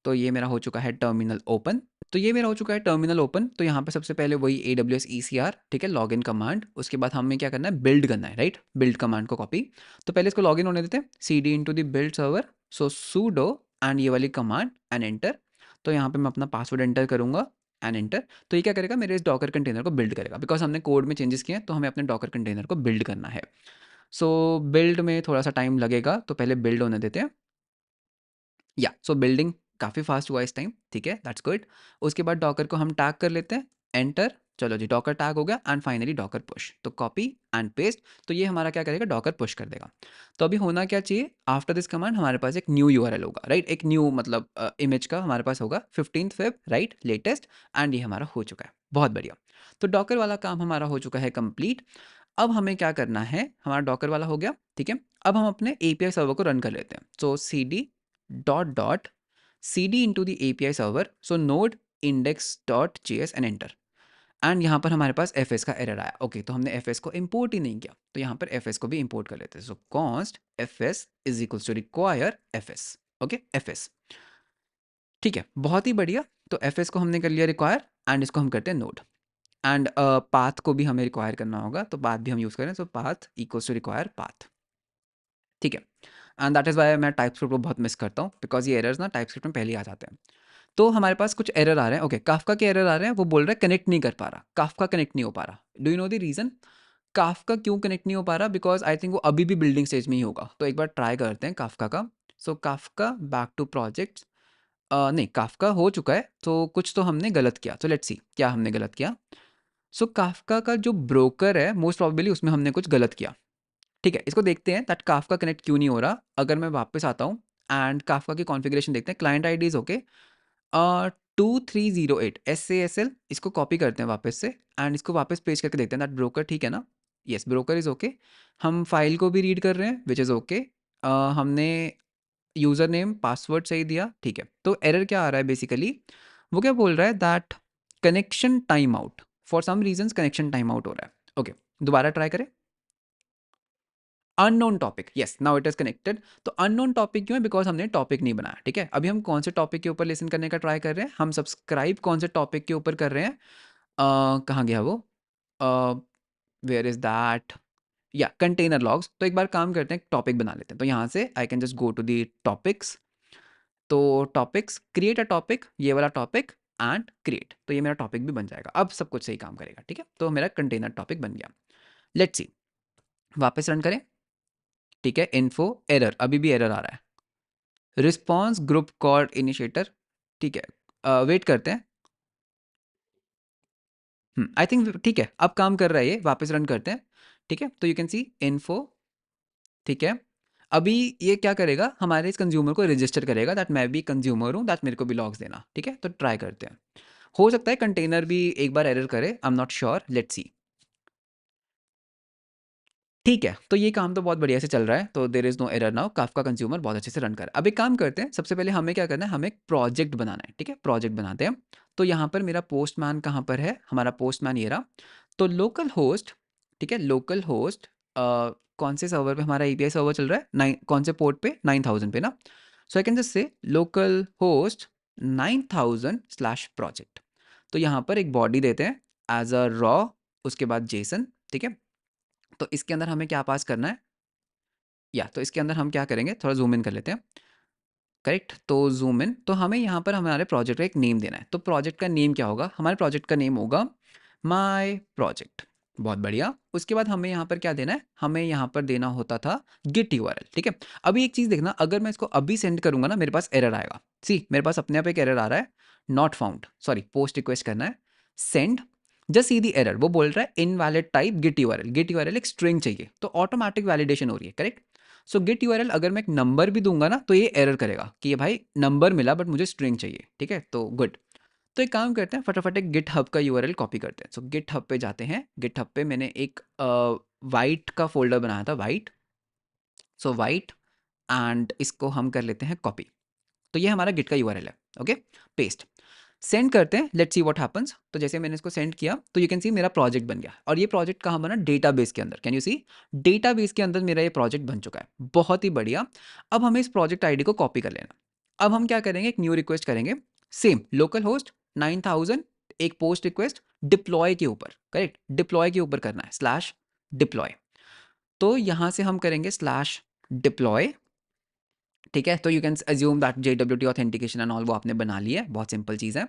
S1: तो ये मेरा हो चुका है टर्मिनल ओपन। तो ये मेरा हो चुका है टर्मिनल ओपन। तो यहाँ पे सबसे पहले वही AWS ECR, ठीक है, लॉगिन कमांड। उसके बाद हमें क्या करना है, बिल्ड करना है, राइट। बिल्ड कमांड को कॉपी। तो पहले इसको लॉगिन होने देते हैं, CD into the build server. So sudo and ये वाली कमांड एंड एंटर। तो यहाँ पे मैं अपना पासवर्ड एंटर करूँगा एंड एंटर। तो ये क्या करेगा, मेरे इस डॉकर कंटेनर को बिल्ड करेगा, बिकॉज हमने कोड में चेंजेस किए हैं। तो हमें अपने डॉकर कंटेनर को बिल्ड करना है। सो बिल्ड में थोड़ा सा टाइम लगेगा, तो पहले बिल्ड होने देते हैं। या सो बिल्डिंग काफ़ी फास्ट हुआ इस टाइम, ठीक है, दैट्स गुड। उसके बाद डॉकर को हम टैग कर लेते हैं, एंटर। चलो जी, डॉकर टैग हो गया। एंड फाइनली डॉकर पुश, तो कॉपी एंड पेस्ट। तो ये हमारा क्या करेगा, डॉकर पुश कर देगा। तो अभी होना क्या चाहिए, आफ्टर दिस कमांड हमारे पास एक न्यू URL होगा, राइट। एक न्यू मतलब इमेज का हमारे पास होगा 15th Feb, right, latest. And ये हमारा हो चुका है, बहुत बढ़िया। तो डॉकर वाला काम हमारा हो चुका है कंप्लीट। अब हमें क्या करना है, हमारा डॉकर वाला हो गया, ठीक है। अब हम अपने API सर्वर को रन कर लेते हैं। सो CD dot cd into the API server, so node index.js and enter। And यहाँ पर हमारे पास fs का एरर आया, ओके। तो हमने fs को इंपोर्ट ही नहीं किया। तो यहाँ पर fs को भी इंपोर्ट कर लेते हैं। So const fs is equals to require fs, okay, fs, ठीक है, बहुत ही बढ़िया। तो fs को हमने कर लिया रिक्वायर। एंड इसको हम करते हैं नोड। एंड पाथ को भी हमें रिक्वायर करना होगा, तो पाथ भी हम यूज़ करें। So path equals to require path, ठीक है। एंड दैट इज़ वाई मैं टाइपस्क्रिप्ट को बहुत मिस करता हूँ, बिकॉज ये एरर्स ना टाइपस्क्रिप्ट में पहले ही आ जाते हैं। तो हमारे पास कुछ एरर आ रहे हैं, ओके। काफका के एरर आ रहे हैं, वो बोल रहा है कनेक्ट नहीं कर पा रहा, काफका कनेक्ट नहीं हो पा रहा। Do you know the reason, Kafka क्यों कनेक्ट नहीं हो पा रहा? बिकॉज आई थिंक वो अभी भी बिल्डिंग स्टेज में ही होगा। तो एक बार ट्राई करते हैं काफका का। सो काफका बैक टू प्रोजेक्ट्स, नहीं, काफका हो चुका है। तो कुछ तो हमने गलत किया। तो लेट्स सी क्या हमने गलत किया। सो काफका का जो ब्रोकर है, मोस्ट प्रॉबेबली उसमें हमने कुछ गलत किया, ठीक है। इसको देखते हैं दैट काफका कनेक्ट क्यों नहीं हो रहा। अगर मैं वापस आता हूँ एंड काफका की कॉन्फ़िगरेशन देखते हैं, क्लाइंट आईडीज ओके, 2308 SASL, इसको कॉपी करते हैं वापस से। एंड इसको वापस पेज करके देखते हैं दैट ब्रोकर ठीक है ना। Yes, broker is okay. हम फाइल को भी रीड कर रहे हैं, विच इज़ ओके। हमने यूज़र नेम पासवर्ड सही दिया, ठीक है। तो एरर क्या आ रहा है बेसिकली, वो क्या बोल रहा है that connection time out, for some reasons connection time out हो रहा है, ओके। दोबारा ट्राई करें। Unknown topic, yes, now it is connected. तो अननोन टॉपिक क्यों है, बिकॉज हमने टॉपिक नहीं बनाया, ठीक है। अभी हम कौन से टॉपिक के ऊपर लिसन करने का ट्राई कर रहे हैं, हम सब्सक्राइब कौन से टॉपिक के ऊपर कर रहे हैं, कहाँ गया वो, वेयर इज दैट, या कंटेनर लॉग्स। तो एक बार काम करते हैं, टॉपिक बना लेते हैं। तो यहाँ से I can just go to the topics. तो टॉपिक्स, क्रिएट अ टॉपिक, ये वाला टॉपिक एंड क्रिएट। तो ये मेरा टॉपिक भी बन जाएगा, अब सब कुछ सही काम करेगा, ठीक है। तो मेरा कंटेनर टॉपिक बन गया। लेट्स सी, वापस रन करें, ठीक है। इन्फो एरर, अभी भी एरर आ रहा है। रिस्पॉन्स ग्रुप कॉल इनिशिएटर, ठीक है, वेट करते हैं। आई थिंक ठीक है, अब काम कर रहा है ये, वापस रन करते हैं, ठीक है। तो यू कैन सी इन्फो, ठीक है। अभी ये क्या करेगा, हमारे इस कंज्यूमर को रजिस्टर करेगा दैट मैं भी कंज्यूमर हूँ, दैट मेरे को भी लॉग्स देना, ठीक है। तो ट्राई करते हैं, हो सकता है कंटेनर भी एक बार एरर करे, I am not sure, let's see. ठीक है, तो ये काम तो बहुत बढ़िया से चल रहा है, तो there is no error now, Kafka consumer बहुत अच्छे से रन कर रहा है। अब एक काम करते हैं, सबसे पहले हमें क्या करना है, हमें एक प्रोजेक्ट बनाना है, ठीक है? प्रोजेक्ट बनाते हैं। तो यहाँ पर मेरा पोस्टमैन कहाँ पर है? हमारा पोस्टमैन ये रहा। तो लोकल होस्ट, ठीक है? लोकल होस्ट कौन से सर्वर पे हमारा एपीआई सर्वर चल रहा है? कौन से पोर्ट पे? 9000 पे ना? So I can just say localhost 9000/प्रोजेक्ट। तो यहाँ पर एक बॉडी देते हैं एज़ अ रॉ, उसके बाद जेसन, ठीक है? तो इसके अंदर हमें क्या पास करना है, या तो इसके अंदर हम क्या करेंगे, थोड़ा जूम इन कर लेते हैं। करेक्ट, तो जूम इन, तो हमें यहाँ पर हमारे प्रोजेक्ट का एक नेम देना है। तो प्रोजेक्ट का नेम क्या होगा, हमारे प्रोजेक्ट का नेम होगा माय प्रोजेक्ट। बहुत बढ़िया। उसके बाद हमें यहाँ पर क्या देना है, हमें यहाँ पर देना होता था गिट यूआरएल, ठीक है। अभी एक चीज़ देखना, अगर मैं इसको अभी सेंड करूँगा ना, मेरे पास एरर आएगा। सी मेरे पास अपने आप एक एरर आ रहा है, not found, sorry, post request करना है, send, just see the error, वो बोल रहा है invalid type git URL. Git URL एक स्ट्रिंग चाहिए, तो ऑटोमेटिक वैलिडेशन हो रही है, करेक्ट। सो गिट यूआरएल अगर मैं एक नंबर भी दूंगा ना, तो ये एरर करेगा कि ये भाई नंबर मिला बट मुझे स्ट्रिंग चाहिए, ठीक है। तो गुड, तो एक काम करते हैं, फटाफट एक गिट हब का यूआरएल कॉपी करते हैं। सो गिट हब पे जाते हैं, गिट हब पे मैंने एक वाइट का फोल्डर बनाया था, वाइट। सो वाइट, एंड इसको हम कर लेते हैं कॉपी। तो ये हमारा गिट का यूआरएल है, ओके। पेस्ट, सेंड करते हैं, लेट्स सी व्हाट हैपेंस। तो जैसे मैंने इसको सेंड किया, तो यू कैन सी मेरा प्रोजेक्ट बन गया। और ये प्रोजेक्ट कहाँ बना, डेटाबेस के अंदर। कैन यू सी, डेटाबेस के अंदर मेरा ये प्रोजेक्ट बन चुका है, बहुत ही बढ़िया। अब हमें इस प्रोजेक्ट आईडी को कॉपी कर लेना। अब हम क्या करेंगे, एक न्यू रिक्वेस्ट करेंगे, सेम लोकल होस्ट 9000, एक पोस्ट रिक्वेस्ट डिप्लॉय के ऊपर, करेक्ट, डिप्लॉय के ऊपर करना है, स्लैश डिप्लॉय। तो यहाँ से हम करेंगे स्लैश डिप्लॉय, ठीक है। तो you can assume that JWT authentication and all वो आपने बना लिया है, बहुत सिंपल चीज़ है,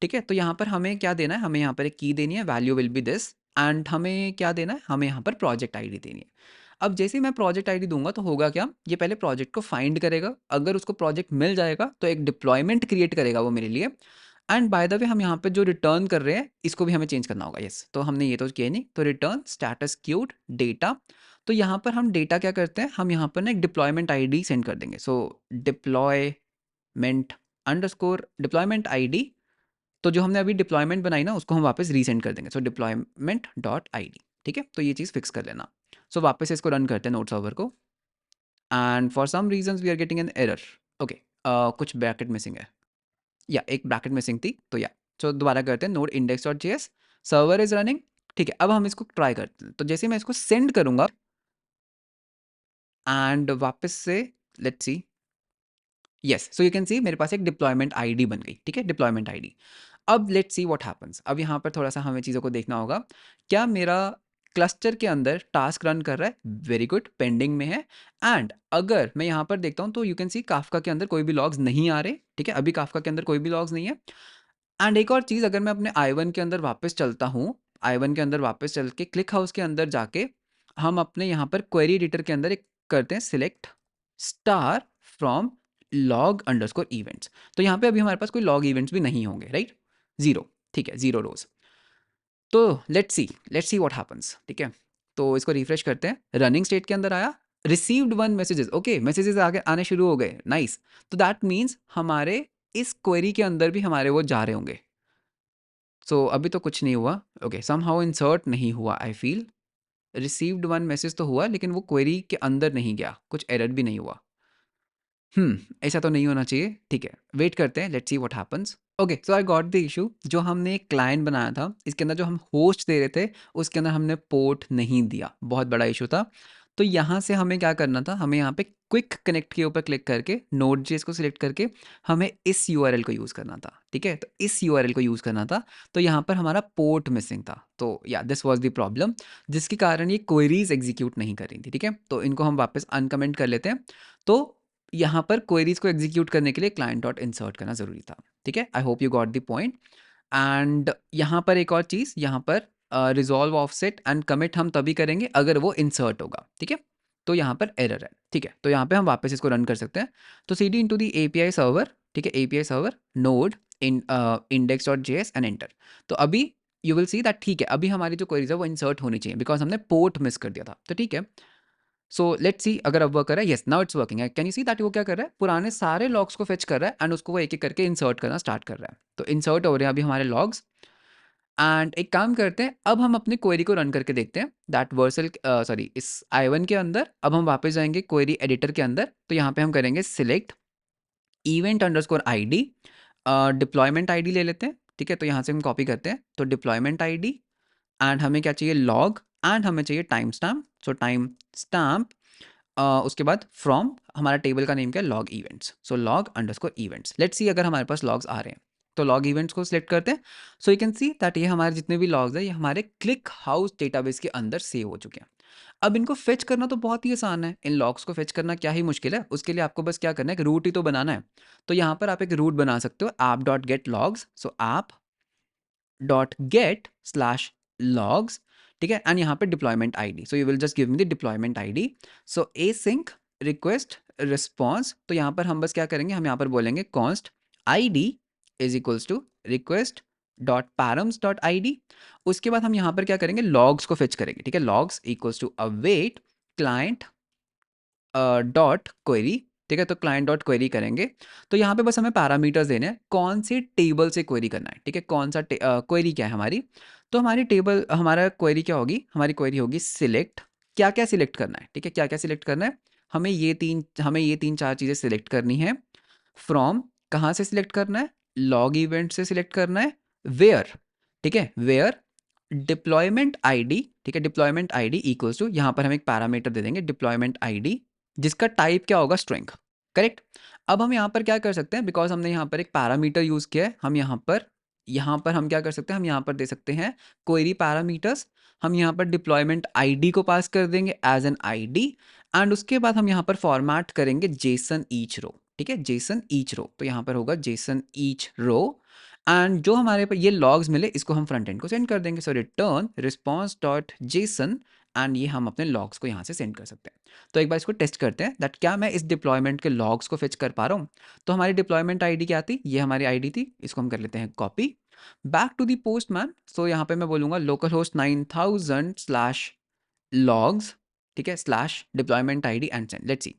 S1: ठीक है। तो यहाँ पर हमें क्या देना है, हमें यहाँ पर एक की देनी है, value will be this, and हमें क्या देना है, हमें यहाँ पर प्रोजेक्ट आईडी देनी है। अब जैसे ही मैं प्रोजेक्ट आईडी दूंगा, तो होगा क्या, ये पहले प्रोजेक्ट को फाइंड करेगा, अगर उसको प्रोजेक्ट मिल जाएगा तो एक डिप्लॉयमेंट क्रिएट करेगा वो मेरे लिए। एंड बाय द वे, हम यहाँ पे जो रिटर्न कर रहे हैं, इसको भी हमें चेंज करना होगा, यस। तो हमने ये तो किया नहीं, तो रिटर्न स्टेटस क्यूड डेटा। तो यहाँ पर हम डेटा क्या करते हैं, हम यहाँ पर ना एक डिप्लॉयमेंट आईडी सेंड कर देंगे। सो डिप्लॉयमेंट अंडरस्कोर डिप्लॉयमेंट आईडी, तो जो हमने अभी डिप्लॉयमेंट बनाई ना, उसको हम वापस रीसेंड कर देंगे। सो डिप्लॉयमेंट डॉट आई डी, ठीक है। तो ये चीज़ फिक्स कर लेना। सो वापस इसको रन करते हैं नोड सर्वर को, and for some reasons we are getting an error, okay. कुछ ब्रैकेट मिसिंग है, या एक ब्रैकेट मिसिंग थी, तो या तो दोबारा करते हैं, node index dot JS, server is running, ठीक है। अब हम इसको ट्राई करते हैं, तो जैसे मैं इसको सेंड करूंगा, एंड वापस से let's see, yes, so you can सी मेरे पास एक डिप्लॉयमेंट आईडी बन गई, ठीक है, डिप्लॉयमेंट आईडी। अब लेट्स सी व्हाट हैपेंस, अब यहाँ पर थोड़ा सा हमें चीज़ों को देखना होगा, क्या मेरा क्लस्टर के अंदर टास्क रन कर रहा है, वेरी गुड, पेंडिंग में है। एंड अगर मैं यहाँ पर देखता हूँ, तो यू कैन सी काफका के अंदर कोई भी लॉग्स नहीं आ रहे, ठीक है, अभी काफका के अंदर कोई भी लॉग्स नहीं है। एंड एक और चीज़, अगर मैं अपने i1 के अंदर वापस चलता हूँ, i1 के अंदर वापस चल के क्लिक हाउस के अंदर जाके, हम अपने यहाँ पर क्वेरी एडिटर के अंदर एक करते हैं select star from log underscore events. तो यहाँ पे अभी हमारे पास कोई लॉग इवेंट्स भी नहीं होंगे, राइट, जीरो, ठीक है, जीरो रोज। तो लेट्स सी व्हाट हैपेंस, ठीक है। तो इसको रिफ्रेश करते हैं, रनिंग स्टेट के अंदर आया, रिसीव्ड 1 मैसेजेस, ओके, मैसेजेस आगे आने शुरू हो गए, नाइस। तो दैट मीन्स हमारे इस क्वेरी के अंदर भी हमारे वो जा रहे होंगे। सो अभी तो कुछ नहीं हुआ, ओके, समहाउ इंसर्ट नहीं हुआ, आई फील रिसीव्ड 1 मैसेज तो हुआ, लेकिन वो क्वेरी के अंदर नहीं गया, कुछ एरर भी नहीं हुआ। ऐसा तो नहीं होना चाहिए, ठीक है, वेट करते हैं, let's see what happens. Okay, so I got the issue, जो हमने एक क्लाइंट बनाया था, इसके अंदर जो हम होस्ट दे रहे थे, उसके अंदर हमने पोर्ट नहीं दिया, बहुत बड़ा इशू था। तो यहाँ से हमें क्या करना था, हमें यहाँ पे क्विक कनेक्ट के ऊपर क्लिक करके नोड जेएस को सिलेक्ट करके हमें इस यूआरएल को यूज़ करना था, ठीक है। तो इस यूआरएल को यूज़ करना था, तो यहाँ पर हमारा पोर्ट मिसिंग था, तो या दिस वाज द प्रॉब्लम, जिसके कारण ये क्वेरीज एग्जीक्यूट नहीं कर रही थी, ठीक है। तो इनको हम वापस अनकमेंट कर लेते हैं। तो यहाँ पर क्वेरीज को एग्जीक्यूट करने के लिए क्लाइंट डॉट इंसर्ट करना ज़रूरी था, ठीक है। आई hope you got the point. And यहाँ पर एक और चीज़, यहाँ पर रिजॉल्व ऑफसेट एंड कमिट हम तभी करेंगे अगर वो इंसर्ट होगा, ठीक है। तो यहाँ पर एरर है, ठीक है। तो यहाँ पे हम वापस इसको रन कर सकते हैं। तो C D into the API server, ठीक है, API server node in index dot JS and enter. तो अभी यू विल सी दैट, ठीक है, अभी हमारी जो क्वेरीज है वो इंसर्ट होनी चाहिए, बिकॉज हमने पोर्ट मिस कर दिया था, तो ठीक है। सो लेट्स सी अगर अब वर्क कर रहा है, यस नाउ इट्स वर्किंग है। कैन यू सी दैट वो क्या कर रहा है, पुराने सारे लॉग्स को फेच कर रहा है एंड उसको वो एक एक करके इंसर्ट करना स्टार्ट कर रहा है। तो इंसर्ट हो रहे हैं अभी हमारे लॉग्स। एंड एक काम करते हैं, अब हम अपनी क्वेरी को रन करके देखते हैं दैट वर्सल सॉरी इस i1 के अंदर। अब हम वापस जाएंगे क्वेरी एडिटर के अंदर, तो यहाँ पे हम करेंगे select event underscore ID, deployment ID ले लेते हैं, ठीक है। तो यहाँ से हम कॉपी करते हैं, तो डिप्लॉयमेंट आईडी एंड हमें क्या चाहिए, लॉग, एंड हमें चाहिए टाइम स्टैम्प। सो टाइम स्टैम्प उसके बाद फ्रॉम, हमारा टेबल का नेम क्या है, log events. So log underscore events, let's see अगर हमारे पास लॉग्स आ रहे हैं, तो लॉग इवेंट्स को सिलेक्ट करते हैं। सो यू कैन सी दैट ये हमारे जितने भी लॉग्स हैं ये हमारे क्लिक हाउस डेटाबेस के अंदर सेव हो चुके हैं। अब इनको फेच करना तो बहुत ही आसान है, इन लॉग्स को फेच करना क्या ही मुश्किल है, उसके लिए आपको बस क्या करना है, एक रूट ही तो बनाना है। तो यहाँ पर आप एक रूट बना सकते हो, app dot get logs. So app dot get slash logs, ठीक है। एंड यहाँ पे deployment ID, so you will just give me the deployment ID. So async request response, तो यहाँ पर हम बस क्या करेंगे, हम यहाँ पर बोलेंगे const ID is equals to request dot params dot ID. उसके बाद हम यहाँ पर क्या करेंगे, लॉग्स को फेच करेंगे, ठीक है। Logs equals to await client dot query, ठीक है। तो क्लाइंट डॉट क्वेरी करेंगे, तो यहाँ पे बस हमें पैरामीटर्स देने हैं, कौन से टेबल से क्वेरी करना है, ठीक है। कौन सा क्वेरी क्या है हमारी, तो हमारी टेबल, हमारा क्वेरी क्या होगी, हमारी क्वेरी होगी सिलेक्ट, क्या क्या सिलेक्ट करना है, ठीक है। क्या क्या सिलेक्ट करना है, हमें ये तीन चार चीज़ें सिलेक्ट करनी है। फ्रॉम, कहाँ से सिलेक्ट करना है, लॉग इवेंट से सिलेक्ट करना है। वेयर, ठीक है, वेयर डिप्लॉयमेंट आईडी, ठीक है। डिप्लॉयमेंट आईडी इक्वल्स टू, यहाँ पर हम एक पैरामीटर दे देंगे डिप्लॉयमेंट आईडी, जिसका टाइप क्या होगा, स्ट्रिंग, करेक्ट। अब हम यहाँ पर क्या कर सकते हैं, बिकॉज हमने यहाँ पर एक पैरामीटर यूज किया है, हम यहाँ पर हम क्या कर सकते हैं, हम यहाँ पर दे सकते हैं क्वेरी पैरामीटर्स। हम यहाँ पर डिप्लॉयमेंट आईडी को पास कर देंगे एज एन आईडी, एंड उसके बाद हम यहाँ पर फॉर्मेट करेंगे जेसन ईच रो, ठीक है, जेसन ईच रो। तो यहाँ पर होगा जेसन ईच रो, एंड जो हमारे पर ये लॉग्स मिले इसको हम फ्रंट एंड को सेंड कर देंगे। So return response dot JSON, and ये हम अपने लॉग्स को यहाँ से सेंड कर सकते हैं। तो एक बार इसको टेस्ट करते हैं दैट क्या मैं इस डिप्लॉयमेंट के लॉग्स को फेच कर पा रहा हूँ। तो हमारी डिप्लॉयमेंट आईडी क्या थी, ये हमारी आईडी थी, इसको हम कर लेते हैं copy back to the Postman. So यहाँ पे मैं बोलूँगा लोकल होस्ट 9000 स्लैश लॉग्स, ठीक है, slash deployment ID and send, let's see.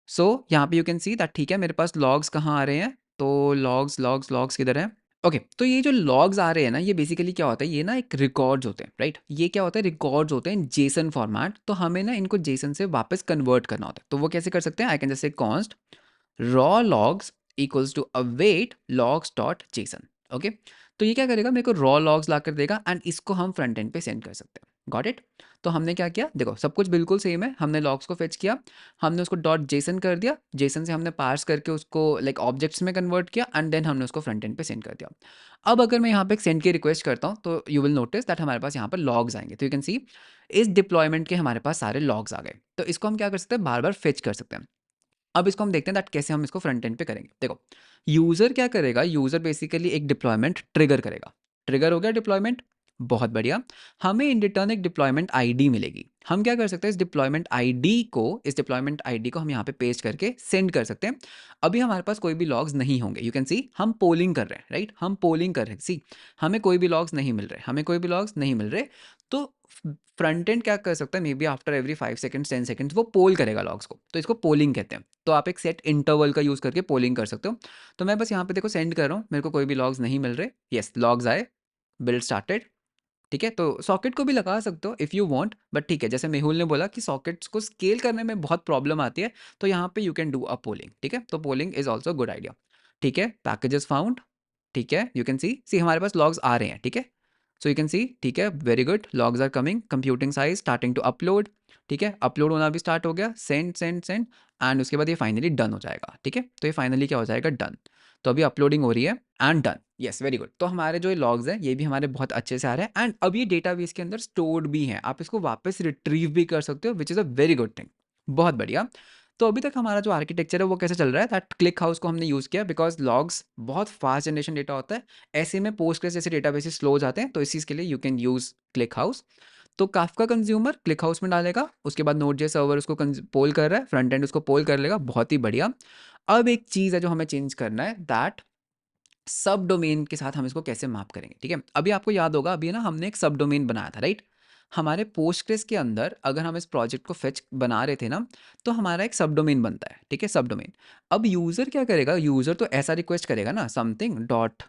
S1: So यहाँ पे यू कैन सी दैट, ठीक है, मेरे पास लॉग्स कहाँ आ रहे हैं, तो लॉग्स लॉग्स लॉग्स किधर है, ओके। तो ये जो लॉग्स आ रहे हैं ना, ये बेसिकली क्या होता है, ये ना एक रिकॉर्ड्स होते हैं, राइट। ये क्या होता है, रिकॉर्ड्स होते हैं जेसन फॉर्मेट। तो हमें ना इनको जेसन से वापस कन्वर्ट करना होता है। तो वो कैसे कर सकते हैं, I can just say const raw logs equals to await logs dot JSON, okay. तो ये क्या करेगा, मेरे को रॉ लॉग्स ला कर देगा, एंड इसको हम फ्रंट एंड पे सेंड कर सकते हैं। Got it. तो हमने क्या किया, देखो सब कुछ बिल्कुल सेम है, हमने लॉग्स को फेच किया, हमने उसको डॉट जेसन कर दिया, जेसन से हमने पार्स करके उसको लाइक ऑब्जेक्ट्स में कन्वर्ट किया, एंड देन हमने उसको फ्रंट एंड पे सेंड कर दिया। अब अगर मैं यहाँ पे एक सेंड की रिक्वेस्ट करता हूँ, तो यू विल नोटिस दैट हमारे पास यहाँ पर लॉग्स आएंगे। तो यू कैन सी इस डिप्लॉयमेंट के हमारे पास सारे लॉग्स आ गए। तो इसको हम क्या कर सकते हैं, बार बार फेच कर सकते हैं। अब इसको हम देखते हैं दैट कैसे हम इसको फ्रंट एंड पे करेंगे। देखो यूजर क्या करेगा, यूजर बेसिकली एक डिप्लॉयमेंट ट्रिगर करेगा। ट्रिगर हो गया डिप्लॉयमेंट, बहुत बढ़िया। हमें इन रिटर्न एक डिप्लॉयमेंट आईडी मिलेगी। हम क्या कर सकते हैं, इस डिप्लॉयमेंट आईडी को हम यहाँ पे पेस्ट करके सेंड कर सकते हैं। अभी हमारे पास कोई भी लॉग्स नहीं होंगे, यू कैन सी हम पोलिंग कर रहे हैं, राइट, हम पोलिंग कर रहे हैं। सी हमें कोई भी लॉग्स नहीं मिल रहे, तो फ्रंट एंड क्या कर सकता है, may be after every 5 seconds 10 seconds वो पोल करेगा लॉग्स को, तो इसको पोलिंग कहते हैं। तो आप एक सेट इंटरवल का यूज करके पोलिंग कर सकते हो। तो मैं बस यहाँ पे देखो सेंड कर रहा हूँ, मेरे को कोई भी लॉग्स नहीं मिल रहे, यस लॉग्स आए, बिल्ड स्टार्टेड, ठीक है। तो सॉकेट को भी लगा सकते हो इफ़ यू वांट, बट ठीक है, जैसे मेहुल ने बोला कि सॉकेट्स को स्केल करने में बहुत प्रॉब्लम आती है, तो यहाँ पे you can do a polling, ठीक है। तो polling is also good idea, ठीक है। पैकेजेस फाउंड, ठीक है, यू कैन सी हमारे पास लॉग्स आ रहे हैं, ठीक है। सो यू कैन सी, ठीक है, very good, logs are coming, computing size starting to upload, ठीक है, अपलोड होना भी स्टार्ट हो गया, सेंड सेंड सेंड, एंड उसके बाद ये फाइनली डन हो जाएगा, ठीक है। तो ये फाइनली क्या हो जाएगा, डन। तो अभी अपलोडिंग हो रही है and done, yes very good. तो हमारे जो ये लॉग्स हैं ये भी हमारे बहुत अच्छे से आ रहे हैं, एंड अब ये डेटाबेस के अंदर स्टोर्ड भी हैं, आप इसको वापस रिट्रीव भी कर सकते हो, which is a very good thing, बहुत बढ़िया। तो अभी तक हमारा जो आर्किटेक्चर है वो कैसे चल रहा है, दैट क्लिक हाउस को हमने यूज़ किया बिकॉज लॉग्स बहुत फास्ट जनरेशन डेटा होता है, ऐसे में पोस्टग्रेस जैसे डेटाबेसेस स्लो हो जाते हैं, तो इस चीज़ के लिए you can use click house. तो काफका कंज्यूमर क्लिक हाउस में डालेगा, उसके बाद नोड जे सर्वर उसको पोल कर रहा है, फ्रंट एंड उसको पोल कर लेगा, बहुत ही बढ़िया। अब एक चीज़ है जो हमें चेंज करना है, दैट सब डोमेन के साथ हम इसको कैसे मैप करेंगे, ठीक है। अभी आपको याद होगा, अभी ना हमने एक सब डोमेन बनाया था, राइट। हमारे पोस्टग्रेस के अंदर अगर हम इस प्रोजेक्ट को फेच बना रहे थे ना, तो हमारा एक सब डोमेन बनता है, ठीक है? सब डोमेन। अब यूज़र क्या करेगा? यूज़र तो ऐसा रिक्वेस्ट करेगा ना, something dot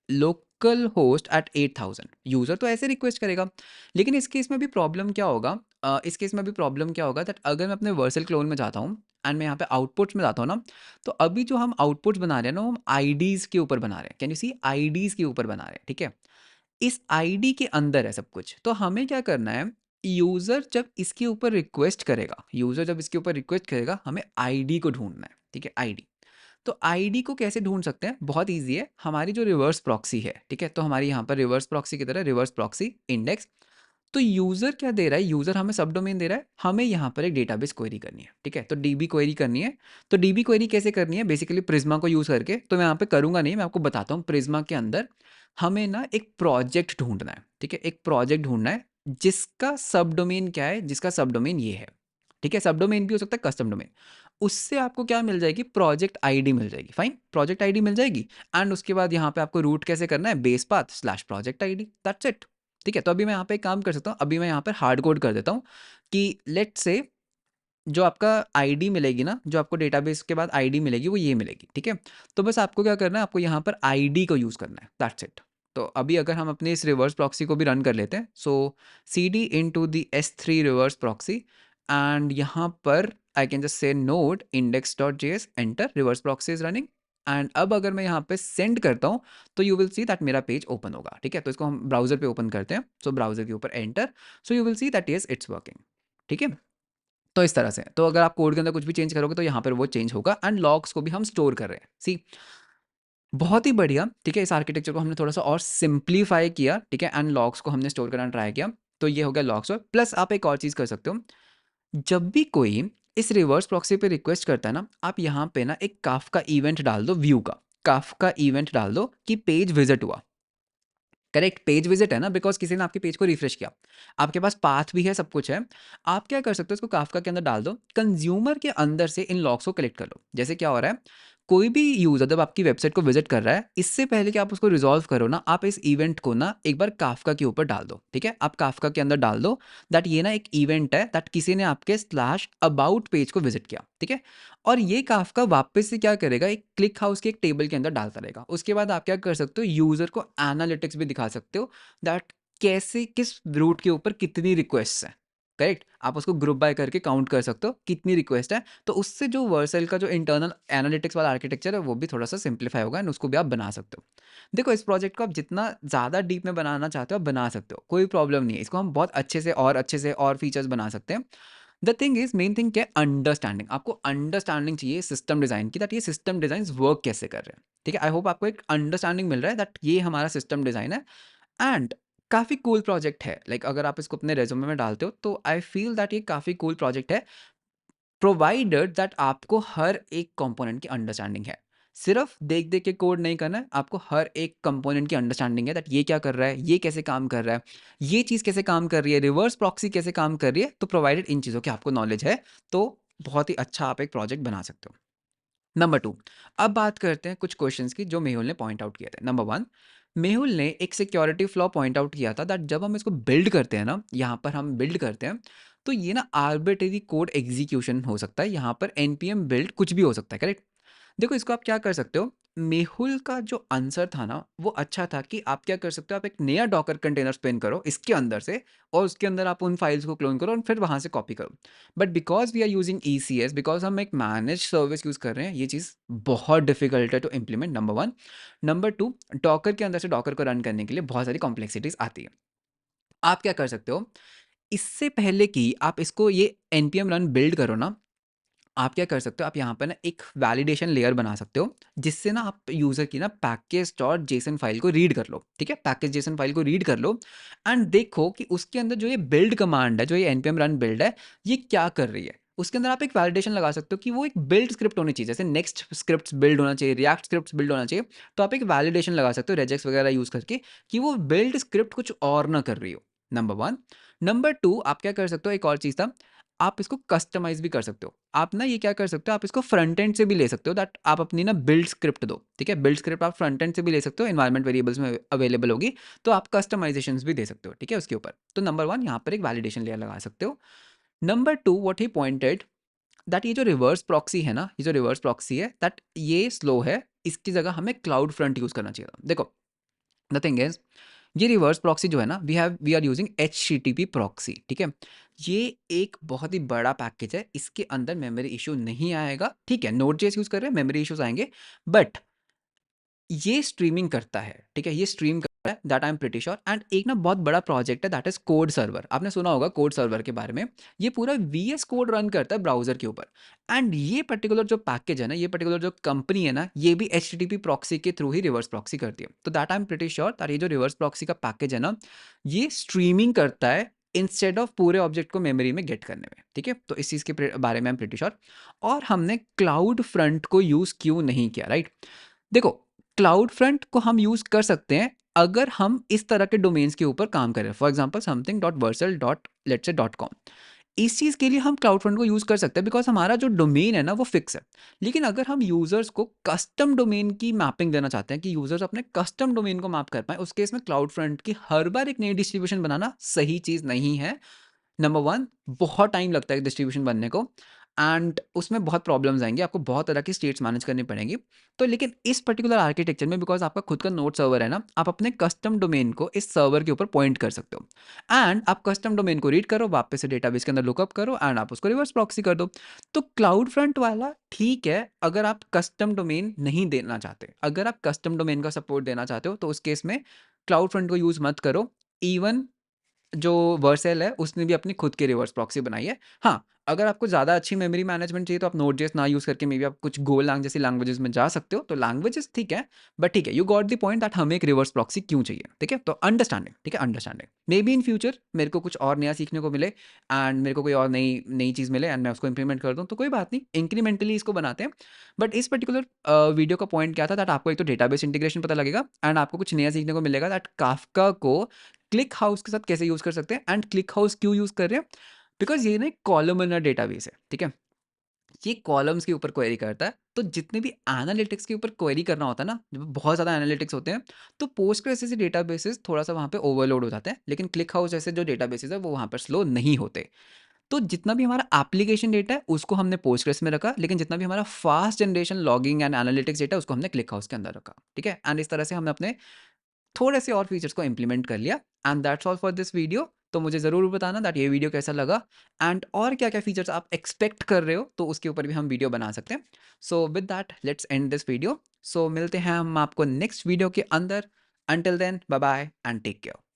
S1: local host at 8000, user तो ऐसे रिक्वेस्ट करेगा। लेकिन इस केस में भी प्रॉब्लम क्या होगा? इस केस में भी प्रॉब्लम क्या होगा दैट अगर मैं अपने वर्सल क्लोन में जाता हूँ एंड मैं यहाँ पे आउटपुट्स में जाता हूँ ना, तो अभी जो हम आउटपुट्स बना रहे हैं ना, वो हम आईडीज़ के ऊपर बना रहे हैं। Can you see? आईडीज़ के ऊपर बना रहे हैं, ठीक है? इस आईडी के अंदर है सब कुछ। तो हमें क्या करना है, यूज़र जब इसके ऊपर रिक्वेस्ट करेगा, हमें आईडी को ढूँढना है, ठीक है? आईडी। तो आईडी को कैसे ढूँढ सकते हैं? बहुत ईज़ी है, हमारी जो रिवर्स प्रॉक्सी है, ठीक है? तो हमारी यहाँ पर रिवर्स प्रॉक्सी की तरह रिवर्स प्रॉक्सी इंडेक्स। तो यूज़र क्या दे रहा है? यूज़र हमें सब डोमेन दे रहा है, हमें यहाँ पर एक डेटाबेस क्वेरी करनी है, ठीक है? तो डीबी क्वेरी करनी है। तो डीबी क्वेरी कैसे करनी है? बेसिकली प्रिज्मा को यूज़ करके। तो मैं यहाँ पे करूँगा नहीं, मैं आपको बताता हूँ। प्रिज्मा के अंदर हमें ना एक प्रोजेक्ट ढूँढना है, ठीक है? एक प्रोजेक्ट ढूँढना है जिसका सब डोमेन क्या है? जिसका सब डोमेन ये है, ठीक है? सब डोमेन भी हो सकता है, कस्टम डोमेन। उससे आपको क्या मिल जाएगी? प्रोजेक्ट आईडी मिल जाएगी, फाइन। प्रोजेक्ट आईडी मिल जाएगी एंड उसके बाद यहाँ पे आपको रूट कैसे करना है? Base path slash project ID, that's it. ठीक है? तो अभी मैं यहाँ पे एक काम कर सकता हूँ, अभी मैं यहाँ पर हार्ड कोड कर देता हूँ कि लेट्स से जो आपका आईडी मिलेगी ना, जो आपको डेटाबेस के बाद आईडी मिलेगी, वो ये मिलेगी, ठीक है? तो बस आपको क्या करना है? आपको यहाँ पर आईडी को यूज़ करना है, दैट्स इट। तो अभी अगर हम अपने इस रिवर्स प्रॉक्सी को भी रन कर लेते हैं, so CD into the S3 reverse proxy and यहाँ पर I can just say node index.js, enter, reverse proxy is running. And अब अगर मैं यहाँ पे सेंड करता हूँ, तो यू विल सी दैट मेरा पेज ओपन होगा, ठीक है? तो इसको हम ब्राउजर पे ओपन करते हैं, सो ब्राउजर के ऊपर enter, so you will see that yes it's working, ठीक है? तो इस तरह से, तो अगर आप कोड के अंदर कुछ भी चेंज करोगे तो यहाँ पर वो चेंज होगा एंड लॉग्स को भी हम स्टोर कर रहे हैं। सी, बहुत ही बढ़िया, ठीक है? इस आर्किटेक्चर को हमने थोड़ा सा और सिंप्लीफाई किया, ठीक है? एंड लॉग्स को हमने स्टोर करना ट्राई किया। तो ये हो गया लॉग्स। और प्लस आप एक और चीज़ कर सकते हो, जब भी कोई इस रिवर्स प्रॉक्सी पे रिक्वेस्ट करता है ना, आप यहाँ पे ना एक काफ्का इवेंट डाल दो, व्यू का काफ्का इवेंट डाल दो कि पेज विजिट हुआ। करेक्ट, पेज विजिट है ना, बिकॉज किसी ने आपके पेज को रिफ्रेश किया, आपके पास पाथ भी है, सब कुछ है। आप क्या कर सकते हो? इसको काफ्का के अंदर डाल दो, कंज्यूमर के अंदर से इन लॉग्स को कलेक्ट कर लो। जैसे क्या हो रहा है, कोई भी यूजर जब आपकी वेबसाइट को विजिट कर रहा है, इससे पहले कि आप उसको रिजॉल्व करो ना, आप इस इवेंट को ना एक बार काफ्का के ऊपर डाल दो, ठीक है? आप काफ्का के अंदर डाल दो दैट ये ना एक इवेंट है दैट किसी ने आपके स्लैश अबाउट पेज को विजिट किया, ठीक है? और ये काफ्का वापस से क्या करेगा? एक क्लिक हाउस के एक टेबल के अंदर डालता रहेगा। उसके बाद आप क्या कर सकते हो? यूजर को एनालिटिक्स भी दिखा सकते हो दैट कैसे किस रूट के ऊपर कितनी रिक्वेस्ट है। करेक्ट, आप उसको ग्रुप बाय करके काउंट कर सकते हो कितनी रिक्वेस्ट है। तो उससे जो वर्सेल का जो इंटरनल एनालिटिक्स वाला आर्किटेक्चर है, वो भी थोड़ा सा सिंप्लीफाई होगा एंड उसको भी आप बना सकते हो। देखो, इस प्रोजेक्ट को आप जितना ज़्यादा डीप में बनाना चाहते हो आप बना सकते हो, कोई प्रॉब्लम नहीं है। इसको हम बहुत अच्छे से और फीचर्स बना सकते हैं। The thing is, main thing क्या है? अंडरस्टैंडिंग। आपको अंडरस्टैंडिंग चाहिए सिस्टम डिजाइन की, दैट ये सिस्टम डिजाइन वर्क कैसे कर रहे हैं, ठीक है? आई होप आपको एक अंडरस्टैंडिंग मिल रहा है दैट ये हमारा सिस्टम डिजाइन है एंड काफ़ी कूल प्रोजेक्ट है। लाइक अगर आप इसको अपने रेज्यूमे में डालते हो, तो आई फील दैट ये काफ़ी कूल प्रोजेक्ट है, प्रोवाइडेड दैट आपको हर एक कंपोनेंट की अंडरस्टैंडिंग है। सिर्फ देख देख के कोड नहीं करना है, आपको हर एक कंपोनेंट की अंडरस्टैंडिंग है दैट ये क्या कर रहा है, ये कैसे काम कर रहा है, ये चीज़ कैसे काम कर रही है, रिवर्स प्रॉक्सी कैसे काम कर रही है। तो प्रोवाइडेड इन चीज़ों की आपको नॉलेज है, तो बहुत ही अच्छा आप एक प्रोजेक्ट बना सकते हो। नंबर 2, अब बात करते हैं कुछ क्वेश्चंस की जो मेहुल ने पॉइंट आउट किए थे। नंबर 1, मेहुल ने एक सिक्योरिटी फ्लॉ पॉइंट आउट किया था दैट जब हम इसको बिल्ड करते हैं ना, यहाँ पर हम बिल्ड करते हैं, तो ये ना आर्बिट्रेरी कोड एग्जीक्यूशन हो सकता है। यहाँ पर npm बिल्ड कुछ भी हो सकता है, करेक्ट? देखो, इसको आप क्या कर सकते हो? मेहुल का जो आंसर था ना, वो अच्छा था कि आप क्या कर सकते हो? आप एक नया डॉकर कंटेनर स्पिन करो इसके अंदर से, और उसके अंदर आप उन फाइल्स को क्लोन करो और फिर वहाँ से कॉपी करो। But because we are using ECS, because हम एक मैनेज सर्विस यूज़ कर रहे हैं, ये चीज़ बहुत डिफिकल्ट है to implement, number 1। Number 2, Docker के अंदर से डॉकर को रन करने के लिए बहुत सारी कॉम्प्लेक्सिटीज़ आती है। आप क्या कर सकते हो? इससे पहले कि आप इसको ये npm रन बिल्ड करो ना, आप क्या कर सकते हो? आप यहाँ पे ना एक वैलिडेशन लेयर बना सकते हो, जिससे ना आप यूज़र की ना पैकेज डॉट जेसन फाइल को रीड कर लो, ठीक है? पैकेज जेसन फाइल को रीड कर लो एंड देखो कि उसके अंदर जो ये बिल्ड कमांड है, जो ये npm रन बिल्ड है, ये क्या कर रही है। उसके अंदर आप एक वैलिडेशन लगा सकते हो कि वो एक बिल्ड स्क्रिप्ट होनी चाहिए, जैसे नेक्स्ट स्क्रिप्ट्स बिल्ड होना चाहिए, रिएक्ट स्क्रिप्ट्स बिल्ड होना चाहिए। तो आप एक वैलिडेशन लगा सकते हो रेजेक्स वगैरह यूज़ करके कि वो बिल्ड स्क्रिप्ट कुछ और ना कर रही हो, नंबर 1। नंबर 2, आप क्या कर सकते हो? एक और चीज़ था, आप इसको कस्टमाइज़ भी कर सकते हो। आप ना ये क्या कर सकते हो, आप इसको फ्रंट एंड से भी ले सकते हो, दैट आप अपनी ना बिल्ड स्क्रिप्ट दो, ठीक है? बिल्ड स्क्रिप्ट आप फ्रंट एंड से भी ले सकते हो, एनवायरनमेंट वेरिएबल्स में अवेलेबल होगी, तो आप कस्टमाइज़ेशंस भी दे सकते हो, ठीक है? उसके ऊपर। तो नंबर 1 यहाँ पर एक वैलिडेशन लेयर लगा सकते हो। Number 2 what he pointed that ये जो रिवर्स प्रॉक्सी है ना, ये जो रिवर्स प्रॉक्सी है दैट ये स्लो है, इसकी जगह हमें क्लाउड फ्रंट यूज़ करना चाहिए था। देखो, द थिंग इज़ ये रिवर्स प्रॉक्सी जो है ना, we are using HTTP proxy, ठीक है? ये एक बहुत ही बड़ा पैकेज है, इसके अंदर मेमोरी इश्यू नहीं आएगा, ठीक है? नोड.जेएस यूज़ कर रहे हैं, मेमोरी इश्यूज़ आएँगे, बट ये स्ट्रीमिंग करता है, ठीक है? ये स्ट्रीम करता है, that I am pretty sure. And एक ना बहुत बड़ा प्रोजेक्ट है दैट इज़ कोड सर्वर। आपने सुना होगा कोड सर्वर के बारे में। ये पूरा वीएस कोड रन करता है ब्राउज़र के ऊपर। एंड ये पर्टिकुलर जो पैकेज है ना, ये पर्टिकुलर जो कंपनी है ना, ये भी एचटीटीपी प्रॉक्सी के थ्रू ही रिवर्स प्रॉक्सी करती है। तो that I am pretty sure that ये जो रिवर्स प्रॉक्सी का पैकेज है ना, ये स्ट्रीमिंग करता है इंस्टेड ऑफ पूरे ऑब्जेक्ट को मेमोरी में गेट करने में, ठीक है? तो इस चीज़ के बारे में आई एम प्रीटी श्योर। और हमने क्लाउड फ्रंट को यूज़ क्यों नहीं किया, राइट? देखो, क्लाउड फ्रंट को हम यूज़ कर सकते हैं अगर हम इस तरह के डोमेन्स के ऊपर काम करें। For example something dot Vercel dot let's say dot com. इस चीज़ के लिए हम क्लाउड फ्रंट को यूज़ कर सकते हैं बिकॉज हमारा जो डोमेन है ना वो फिक्स है। लेकिन अगर हम यूज़र्स को कस्टम डोमेन की मैपिंग देना चाहते हैं कि यूज़र्स अपने कस्टम डोमेन को मैप कर पाएँ, उस केस में क्लाउड फ्रंट की हर बार एक नई डिस्ट्रीब्यूशन बनाना सही चीज़ नहीं है। नंबर 1 बहुत टाइम लगता है डिस्ट्रीब्यूशन बनने को एंड उसमें बहुत प्रॉब्लम्स आएँगी, आपको बहुत तरह की स्टेट्स मैनेज करनी पड़ेंगी। तो लेकिन इस पर्टिकुलर आर्किटेक्चर में बिकॉज़ आपका खुद का नोड सर्वर है ना, आप अपने कस्टम डोमेन को इस सर्वर के ऊपर पॉइंट कर सकते हो एंड आप कस्टम डोमेन को रीड करो, वापस से डेटाबेस के अंदर लुकअप करो एंड आप उसको रिवर्स प्रॉक्सी कर दो। तो क्लाउड फ्रंट वाला ठीक है अगर आप कस्टम डोमेन नहीं देना चाहते। अगर आप कस्टम डोमेन का सपोर्ट देना चाहते हो, तो उस केस में क्लाउड फ्रंट को यूज़ मत करो। इवन जो वर्सेल है उसने भी अपनी खुद की रिवर्स प्रॉक्सी बनाई है। हाँ, अगर आपको ज़्यादा अच्छी मेमोरी मैनेजमेंट चाहिए तो आप नोड.जेएस ना यूज़ करके मे बी आप कुछ गोलांग जैसी लैंग्वेजेस में जा सकते हो। तो लैंग्वेजेस ठीक है, बट ठीक है, you got the point that हमें एक रिवर्स प्रॉक्सी क्यों चाहिए, ठीक है? तो अंडरस्टैंडिंग, ठीक है, understanding. May be in future मेरे को कुछ और नया सीखने को मिले एंड मेरे को कोई और नई नई चीज़ मिले एंड मैं उसको इम्प्लीमेंट कर दूँ, तो कोई बात नहीं, इंक्रीमेंटली इसको बनाते हैं। बट इस पर्टिकुलर वीडियो का पॉइंट क्या था दैट आपको एक तो डेटाबेस इंटीग्रेशन पता लगेगा एंड आपको कुछ नया सीखने को मिलेगा दैट काफका को क्लिक हाउस के साथ कैसे यूज़ कर सकते हैं एंड क्लिक हाउस क्यों यूज़ कर रहे हैं? बिकॉज़ ये ना एक कॉलमनार डेटाबेस है, ठीक है? ये कॉलम्स के ऊपर क्वेरी करता है, तो जितने भी एनालिटिक्स के ऊपर क्वेरी करना होता है ना, जब बहुत ज़्यादा एनालिटिक्स होते हैं, तो पोस्टग्रेस जैसे डेटाबेसेस थोड़ा-सा वहाँ पे ओवरलोड हो जाते हैं, लेकिन क्लिक हाउस जैसे जो डेटाबेसेस है, वो वहाँ पर स्लो नहीं होते। तो जितना भी हमारा एप्लीकेशन डेटा है, उसको हमने पोस्टग्रेस में रखा, लेकिन जितना भी हमारा fast generation logging and analytics data है, उसको हमने क्लिक हाउस के अंदर रखा, ठीक है? एंड इस तरह से हमने अपने थोड़े से और फीचर्स को इम्प्लीमेंट कर लिया and that's all for this video. तो मुझे ज़रूर बताना दैट ये वीडियो कैसा लगा एंड और क्या-क्या फीचर्स आप एक्सपेक्ट कर रहे हो, तो उसके ऊपर भी हम वीडियो बना सकते हैं। So with that let's end this video. So मिलते हैं हम आपको नेक्स्ट वीडियो के अंदर। Until then bye bye and take care.